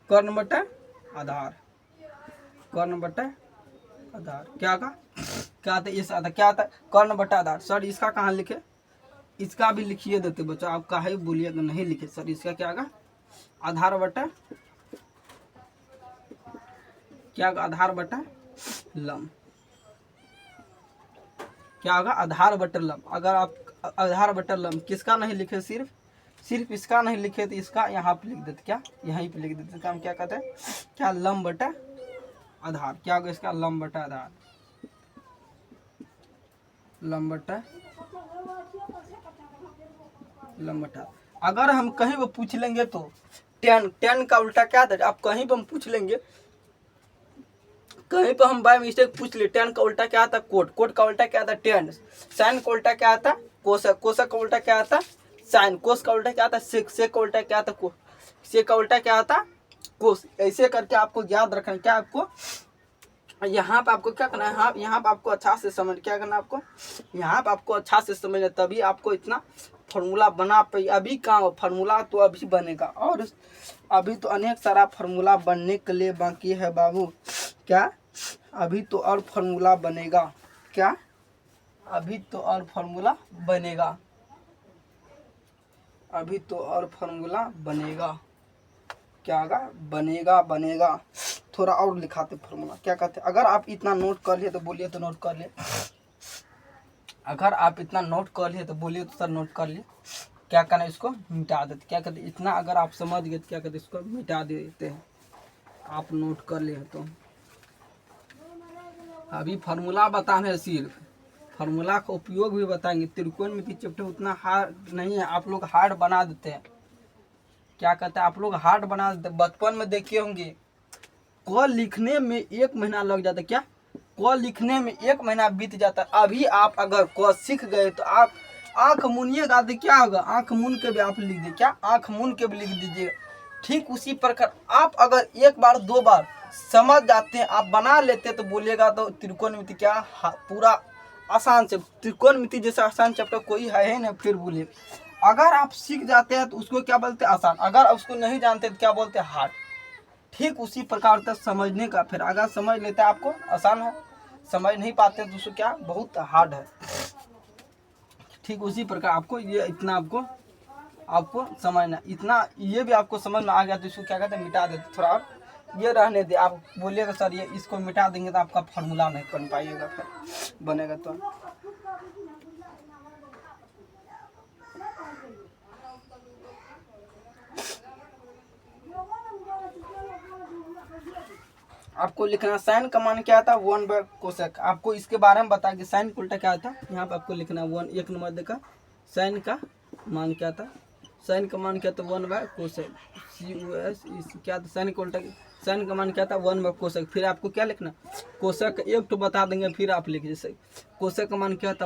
कौन बटा आधार, कौन बटा आधार क्या होगा, क्या आता है, इस आता क्या आता है, कौन बटा आधार। सर इसका कहाँ लिखे, इसका भी लिखिए देते बच्चों, आप काहे बोलिएगा नहीं लिखे सर, इसका क्या होगा, आधार बटा क्या होगा, आधार बटा लंब, क्या होगा, आधार बटा लंब। अगर आप आधार बटा लंब किसका नहीं लिखे, सिर्फ इसका नहीं लिखे तो इसका यहाँ पे लिख देते, क्या यहीं पे लिख देते, हम क्या कहते हैं, क्या लंब बटा आधार, क्या होगा इसका, लंब बटा आधार, लंब बटा लंब बटा। अगर हम कहीं पर पूछ लेंगे तो टेन का उल्टा क्या था, आप कहीं पर हम पूछ लेंगे, कहीं पर हम बाय मिस्टेक पूछ ले, टेन का उल्टा क्या आता, कोट का उल्टा क्या आता, टेन। साइन का उल्टा क्या आता, कोसक का उल्टा क्या आता, साइन। कोस का उल्टा क्या आता, सेक का उल्टा क्या आता, सेक का उल्टा क्या आता, कोस। ऐसे करके आपको याद रखना, क्या आपको यहाँ पे आपको क्या करना है, यहाँ पे आपको अच्छा से समझ, क्या करना आपको यहाँ पे आपको अच्छा से समझना, तभी आपको इतना फार्मूला बना पाई। अभी कहाँ फार्मूला तो अभी बनेगा, और अभी तो अनेक सारा फार्मूला बनने के लिए बाकी है बाबू, क्या अभी तो और फार्मूला बनेगा, क्या अभी तो और फार्मूला बनेगा, अभी तो और फार्मूला बनेगा, क्या होगा, बनेगा। थोड़ा और लिखाते फार्मूला, क्या कहते हैं, अगर आप इतना नोट कर लिए तो बोलिए तो नोट कर लिए, अगर आप इतना नोट कर लिए तो बोलिए तो सर नोट कर लिए। क्या करना, इसको मिटा देते, क्या कहते, इतना अगर आप समझ गए तो क्या कहते, इसको मिटा देते हैं, आप नोट कर लिए तो। अभी फार्मूला बताना है, सिर्फ फार्मूला का उपयोग भी बताएंगे। त्रिकोणमिति चैप्टर उतना हार्ड नहीं है, आप लोग हार्ड बना देते हैं, क्या कहते हैं, आप लोग हार्ड बना देते। बचपन में देखे होंगे क लिखने में 1 महीना लग जाता, क्या क लिखने में 1 महीना बीत जाता। अभी आप अगर क सीख गए तो आप आंख मूनिएगा तो क्या होगा, आंख मून के भी आप लिख दीजिए, क्या आंख मून के भी लिख दीजिएगा। ठीक उसी प्रकार आप अगर 1 बार 2 बार समझ जाते हैं, आप बना लेते हैं, तो बोलिएगा तो त्रिकोणमिति क्या पूरा आसान से, त्रिकोणमिति जैसा आसान चैप्टर कोई है ना। फिर बोलिए अगर आप सीख जाते हैं तो उसको क्या बोलते हैं, आसान। अगर उसको नहीं जानते तो क्या बोलते हैं, हार्ड। ठीक उसी प्रकार तक समझने का, फिर अगर समझ लेते हैं आपको आसान है, समझ नहीं पाते तो उसको क्या बहुत हार्ड है। ठीक उसी प्रकार आपको ये इतना आपको समझना, इतना ये भी आपको समझ में आ गया तो इसको क्या कहते हैं, मिटा देते। थोड़ा और ये रहने दे, आप बोलिएगा सर ये इसको मिटा देंगे तो आपका फार्मूला नहीं बन पाइएगा, फिर बनेगा तो। आपको लिखना साइन का मान क्या था, 1/कोसेक। आपको इसके बारे में बता कि साइन उल्टा क्या था, यहाँ पे आपको लिखना 1 नंबर देखा, साइन का मान क्या था, साइन का मान क्या था, 1/कोसेक, COS क्या था, साइन का उल्टा, साइन का मान क्या था, 1/कोसेक। फिर आपको क्या लिखना, कोसेक एक तो बता देंगे, फिर आप लिख जैसे कोसेक का मान क्या था,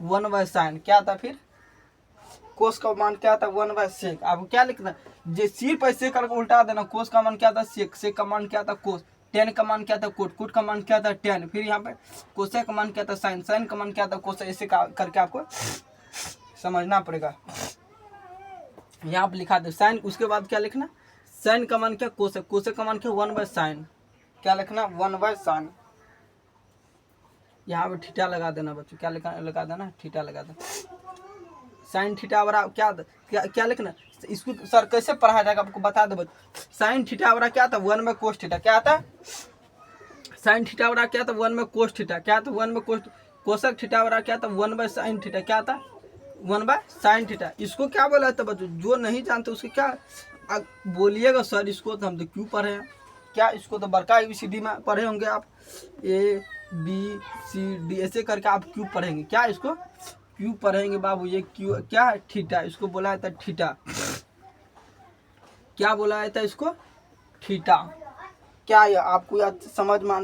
1/साइन क्या था, फिर कोस का मान क्या था, 1/सेक। आपको क्या लिखना, जे सिर्फ ऐसे करके उल्टा देना। कोस का मान क्या था, सेक का मान क्या था, कोस। टेन का मान क्या था, कोट का मान क्या था, टेन। फिर यहाँ पे कोसेक का मान क्या था, साइन का मान क्या था, कोस। ऐसे करके आपको समझना पड़ेगा। यहाँ पे लिखा दे साइन, उसके बाद क्या लिखना, साइन का मान क्या, कोसेक का मान क्या, 1/साइन। क्या लिखना, 1/साइन। यहाँ पे थीटा लगा देना बच्चों, क्या लगा देना, थीटा लगा देना। साइन थीटा बराबर क्या लिखना, इसको सर कैसे पढ़ाया जाएगा आपको बता दो बच्चों। साइन थीटा बराबर क्या था, 1/कोस थीटा। क्या था, साइन थीटा बराबर क्या था, 1/कोस थीटा। क्या था, 1/कोस। कोसक थीटा बराबर क्या था, 1/साइन थीटा। क्या था, 1/साइन थीटा। इसको क्या बोला था बच्चों, जो नहीं जानते उसको क्या बोलिएगा सर, इसको तो हम तो क्यों पढ़े हैं, क्या इसको तो बड़का ABCD में पढ़े होंगे आप, ABCD ऐसे करके आप क्यों पढ़ेंगे, क्या इसको क्यों पढ़ेंगे बाबू, ये क्यों क्या है, थीटा। इसको बोला था थीटा, क्या बोला था इसको, थीटा। क्या है आपको याद समझ में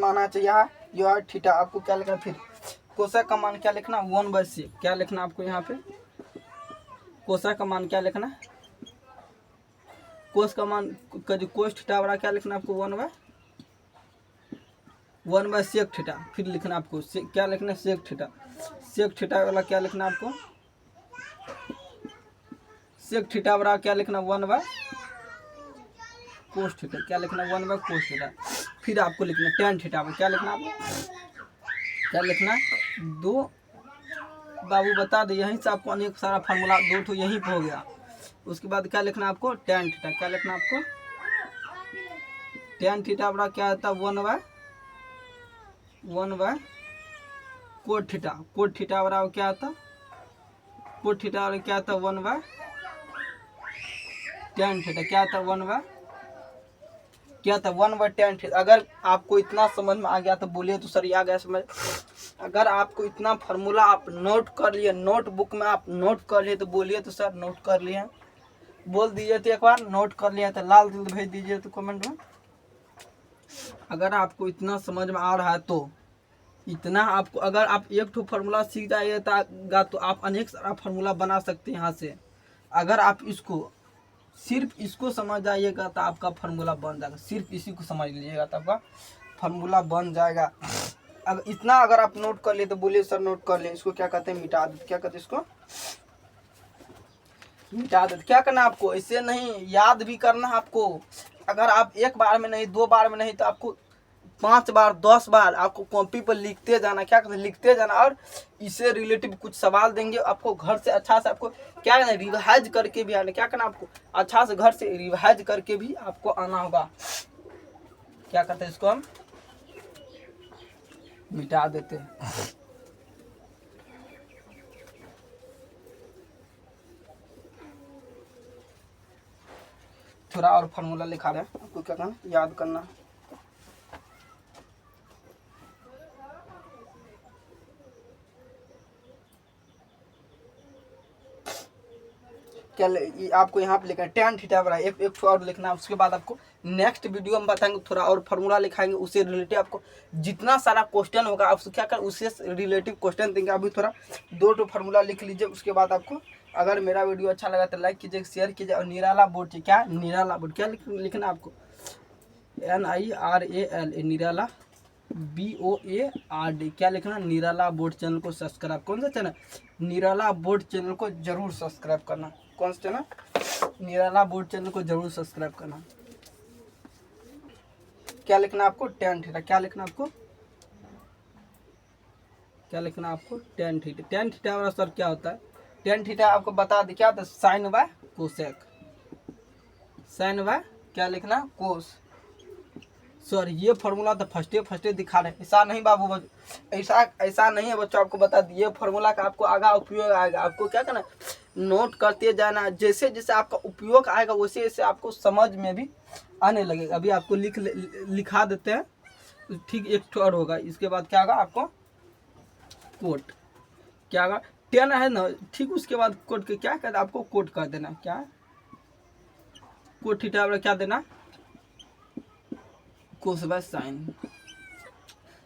आना चाहिए, यह थीटा। आपको क्या लिखना, फिर कोसेक का मान क्या लिखना, 1/सेक। क्या लिखना आपको यहाँ पे, कोसेक का मान क्या लिखना, कोस का मान का जो कोस थीटा बराबर क्या लिखना आपको 1 बाय सेक थीटा। फिर लिखना आपको क्या लिखना है सेक थीटा। सेक थीटा वाला क्या लिखना आपको सेक थीटा बराबर क्या लिखना 1 बाय कोस थीटा। क्या लिखना 1 बाय कोस थीटा। फिर आपको लिखना टेन थीटा पर क्या लिखना आपको क्या लिखना 2 बाबू बता दे यहीं से आपको अनेक सारा फार्मूला 2 तो यहीं पे हो गया। उसके बाद क्या लिखना आपको टेन थीटा। क्या लिखना आपको टेन थीटा बड़ा क्या आता है 1 by cot theta. Cot theta बराबर क्या आता कोट थीटा बराबर क्या आता 1 बाय टेन थीटा। क्या आता 1 बाय क्या था 1 बाय टेन थीटा। अगर आपको इतना समझ में आ गया तो बोलिए तो सर ये आ गया समझ। अगर आपको इतना फार्मूला आप नोट कर लिए नोटबुक में आप नोट कर लिए तो बोलिए तो सर नोट कर लिए। बोल दीजिए तो एक बार नोट कर लिया तो लाल दिल भेज दीजिए तो कमेंट में। अगर आपको इतना समझ में आ रहा है तो इतना आपको अगर आप एक ठो फार्मूला सीख जाइएगा तो आप अनेक सारा फार्मूला बना सकते हैं यहाँ से। अगर आप इसको सिर्फ इसको समझ जाइएगा तो आपका फार्मूला बन जाएगा। सिर्फ इसी को समझ लीजिएगा तो आपका फार्मूला बन जाएगा। अब इतना अगर आप नोट कर लिए तो बोलिए सर नोट कर लिए। इसको क्या कहते हैं मिटा देते। क्या कहते हैं इसको मिटा देते। क्या करना आपको ऐसे नहीं याद भी करना है आपको। अगर आप एक बार में नहीं 2 बार में नहीं तो आपको 5 बार 10 बार आपको कॉपी पर लिखते जाना। क्या कहते हैं लिखते जाना। और इससे रिलेटिव कुछ सवाल देंगे आपको घर से अच्छा से आपको क्या करना रिवाइज करके भी आना। क्या करना आपको अच्छा से घर से रिवाइज करके भी आपको आना होगा। क्या कहते हैं इसको हम मिटा देते हैं। थोड़ा और फार्मूला लिखा रहे हैं आपको क्या करना याद करना। क्या आपको यहाँ पे लिखना है टेन थीटा बराबर एक और लिखना है। उसके बाद आपको नेक्स्ट वीडियो में बताएंगे थोड़ा और फार्मूला लिखाएंगे। उससे रिलेटिव आपको जितना सारा क्वेश्चन होगा आप क्या कर उससे रिलेटिव क्वेश्चन देंगे। अभी थोड़ा 2 फार्मूला लिख लीजिए। उसके बाद आपको अगर मेरा वीडियो अच्छा लगा तो लाइक कीजिए शेयर कीजिए। और निराला बोर्ड क्या निराला बोर्ड क्या लिखना आपको NIRAL निराला BOARD क्या लिखना निराला बोर्ड चैनल को सब्सक्राइब। कौन सा चैनल निराला बोर्ड चैनल को जरूर सब्सक्राइब करना। कौन सा चैनल निराला बोर्ड चैनल को जरूर सब्सक्राइब करना। क्या लिखना आपको टेन थीटा। क्या लिखना आपको टेन थीटा। टेन थीटा वाला सर क्या होता है टेन थीटा आपको बता दे क्या होता है sine by cosec. Sine by क्या लिखना कोस। सर ये फार्मूला तो फर्स्टे दिखा रहे हैं। ऐसा नहीं बाबू ऐसा नहीं है बच्चों। आपको बता दिए फार्मूला का आपको आगा उपयोग आएगा। आपको क्या करना नोट करते जाना। जैसे जैसे आपका उपयोग आएगा वैसे वैसे आपको समझ में भी आने लगेगा। अभी आपको लिखा देते हैं ठीक एक और होगा। इसके बाद क्या होगा आपको कोट क्या होगा 10 है ना ठीक। उसके बाद कोट के क्या कहते आपको कोट कर देना। क्या कोट थीटा वाला क्या देना कोस बाय साइन।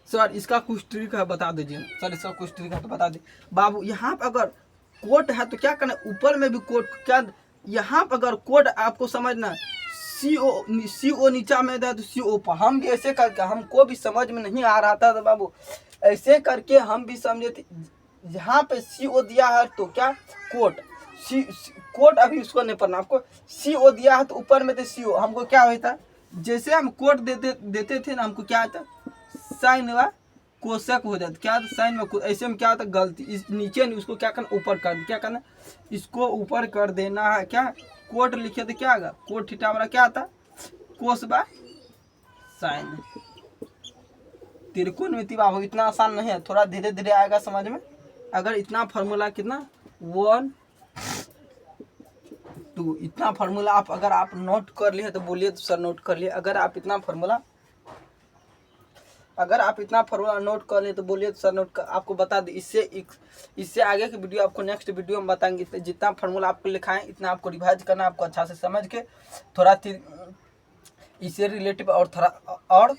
सर इसका कुछ ट्रिक है बता दीजिए। सर इसका कुछ ट्रिक है तो बता दीजिए बाबू। यहाँ पर अगर कोट है तो क्या करना ऊपर में भी कोट क्या यहाँ पर अगर कोट आपको समझना CO नीचा में था तो CO पर। हम भी ऐसे करके हमको भी समझ में नहीं आ रहा था तो बाबू ऐसे करके हम भी समझे थे। यहाँ पे CO दिया है तो क्या कोट कोट अभी उसको नहीं पढ़ना आपको। CO दिया है तो ऊपर में तो CO हमको क्या होता जैसे हम कोट देते थे ना हमको क्या आता साइन व कोशक हो जाता। क्या साइन में ऐसे में क्या होता गलती इस नीचे नहीं उसको क्या करना ऊपर कर क्या करना इसको ऊपर कर देना है। क्या कोट लिखे तो क्या आएगा कोट थीटा वाला क्या आता कोस बाय साइन। त्रिकोणमिति बाबू इतना आसान नहीं है। थोड़ा धीरे धीरे आएगा समझ में। अगर इतना फार्मूला कितना 1 2 इतना फार्मूला आप अगर आप नोट कर लिए तो बोलिए तो सर नोट कर लिए। अगर आप इतना फार्मूला नोट कर लिए तो बोलिए तो सर नोट कर। आपको बता दें इससे आगे की वीडियो आपको नेक्स्ट वीडियो में बताएंगे। जितना फार्मूला आपको लिखाएं इतना आपको रिवाइज करना आपको अच्छा से समझ के थोड़ा इससे रिलेटिव और थोड़ा और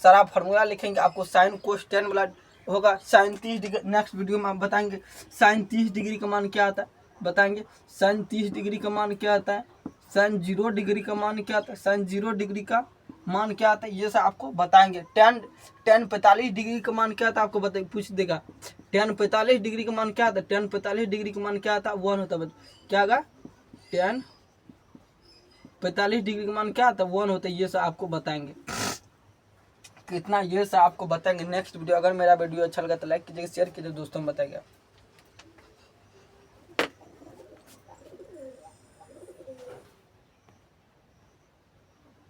सारा फार्मूला लिखेंगे। आपको साइन कोस टेन वाला होगा साइन 30 डिग्री। नेक्स्ट वीडियो में आप बताएंगे साइन 30 डिग्री का मान क्या आता है बताएंगे। साइन 30 डिग्री का मान क्या आता है साइन 0 डिग्री का मान क्या आता है, साइन 0 डिग्री का मान क्या आता है, ये सब आपको बताएंगे। टेन 45 डिग्री का मान क्या आता है आपको बता पूछ देगा। टेन 45 डिग्री का मान क्या आता है, टेन 45 डिग्री का मान क्या आता है, 1 होता है। क्या होगा, टेन 45 डिग्री का मान क्या आता है, 1 होता है। ये सब आपको बताएंगे कितना, ये सब आपको बताएंगे नेक्स्ट वीडियो। अगर मेरा वीडियो अच्छा लगा तो लाइक कीजिएगा, शेयर कीजिए, दोस्तों में बताइएगा।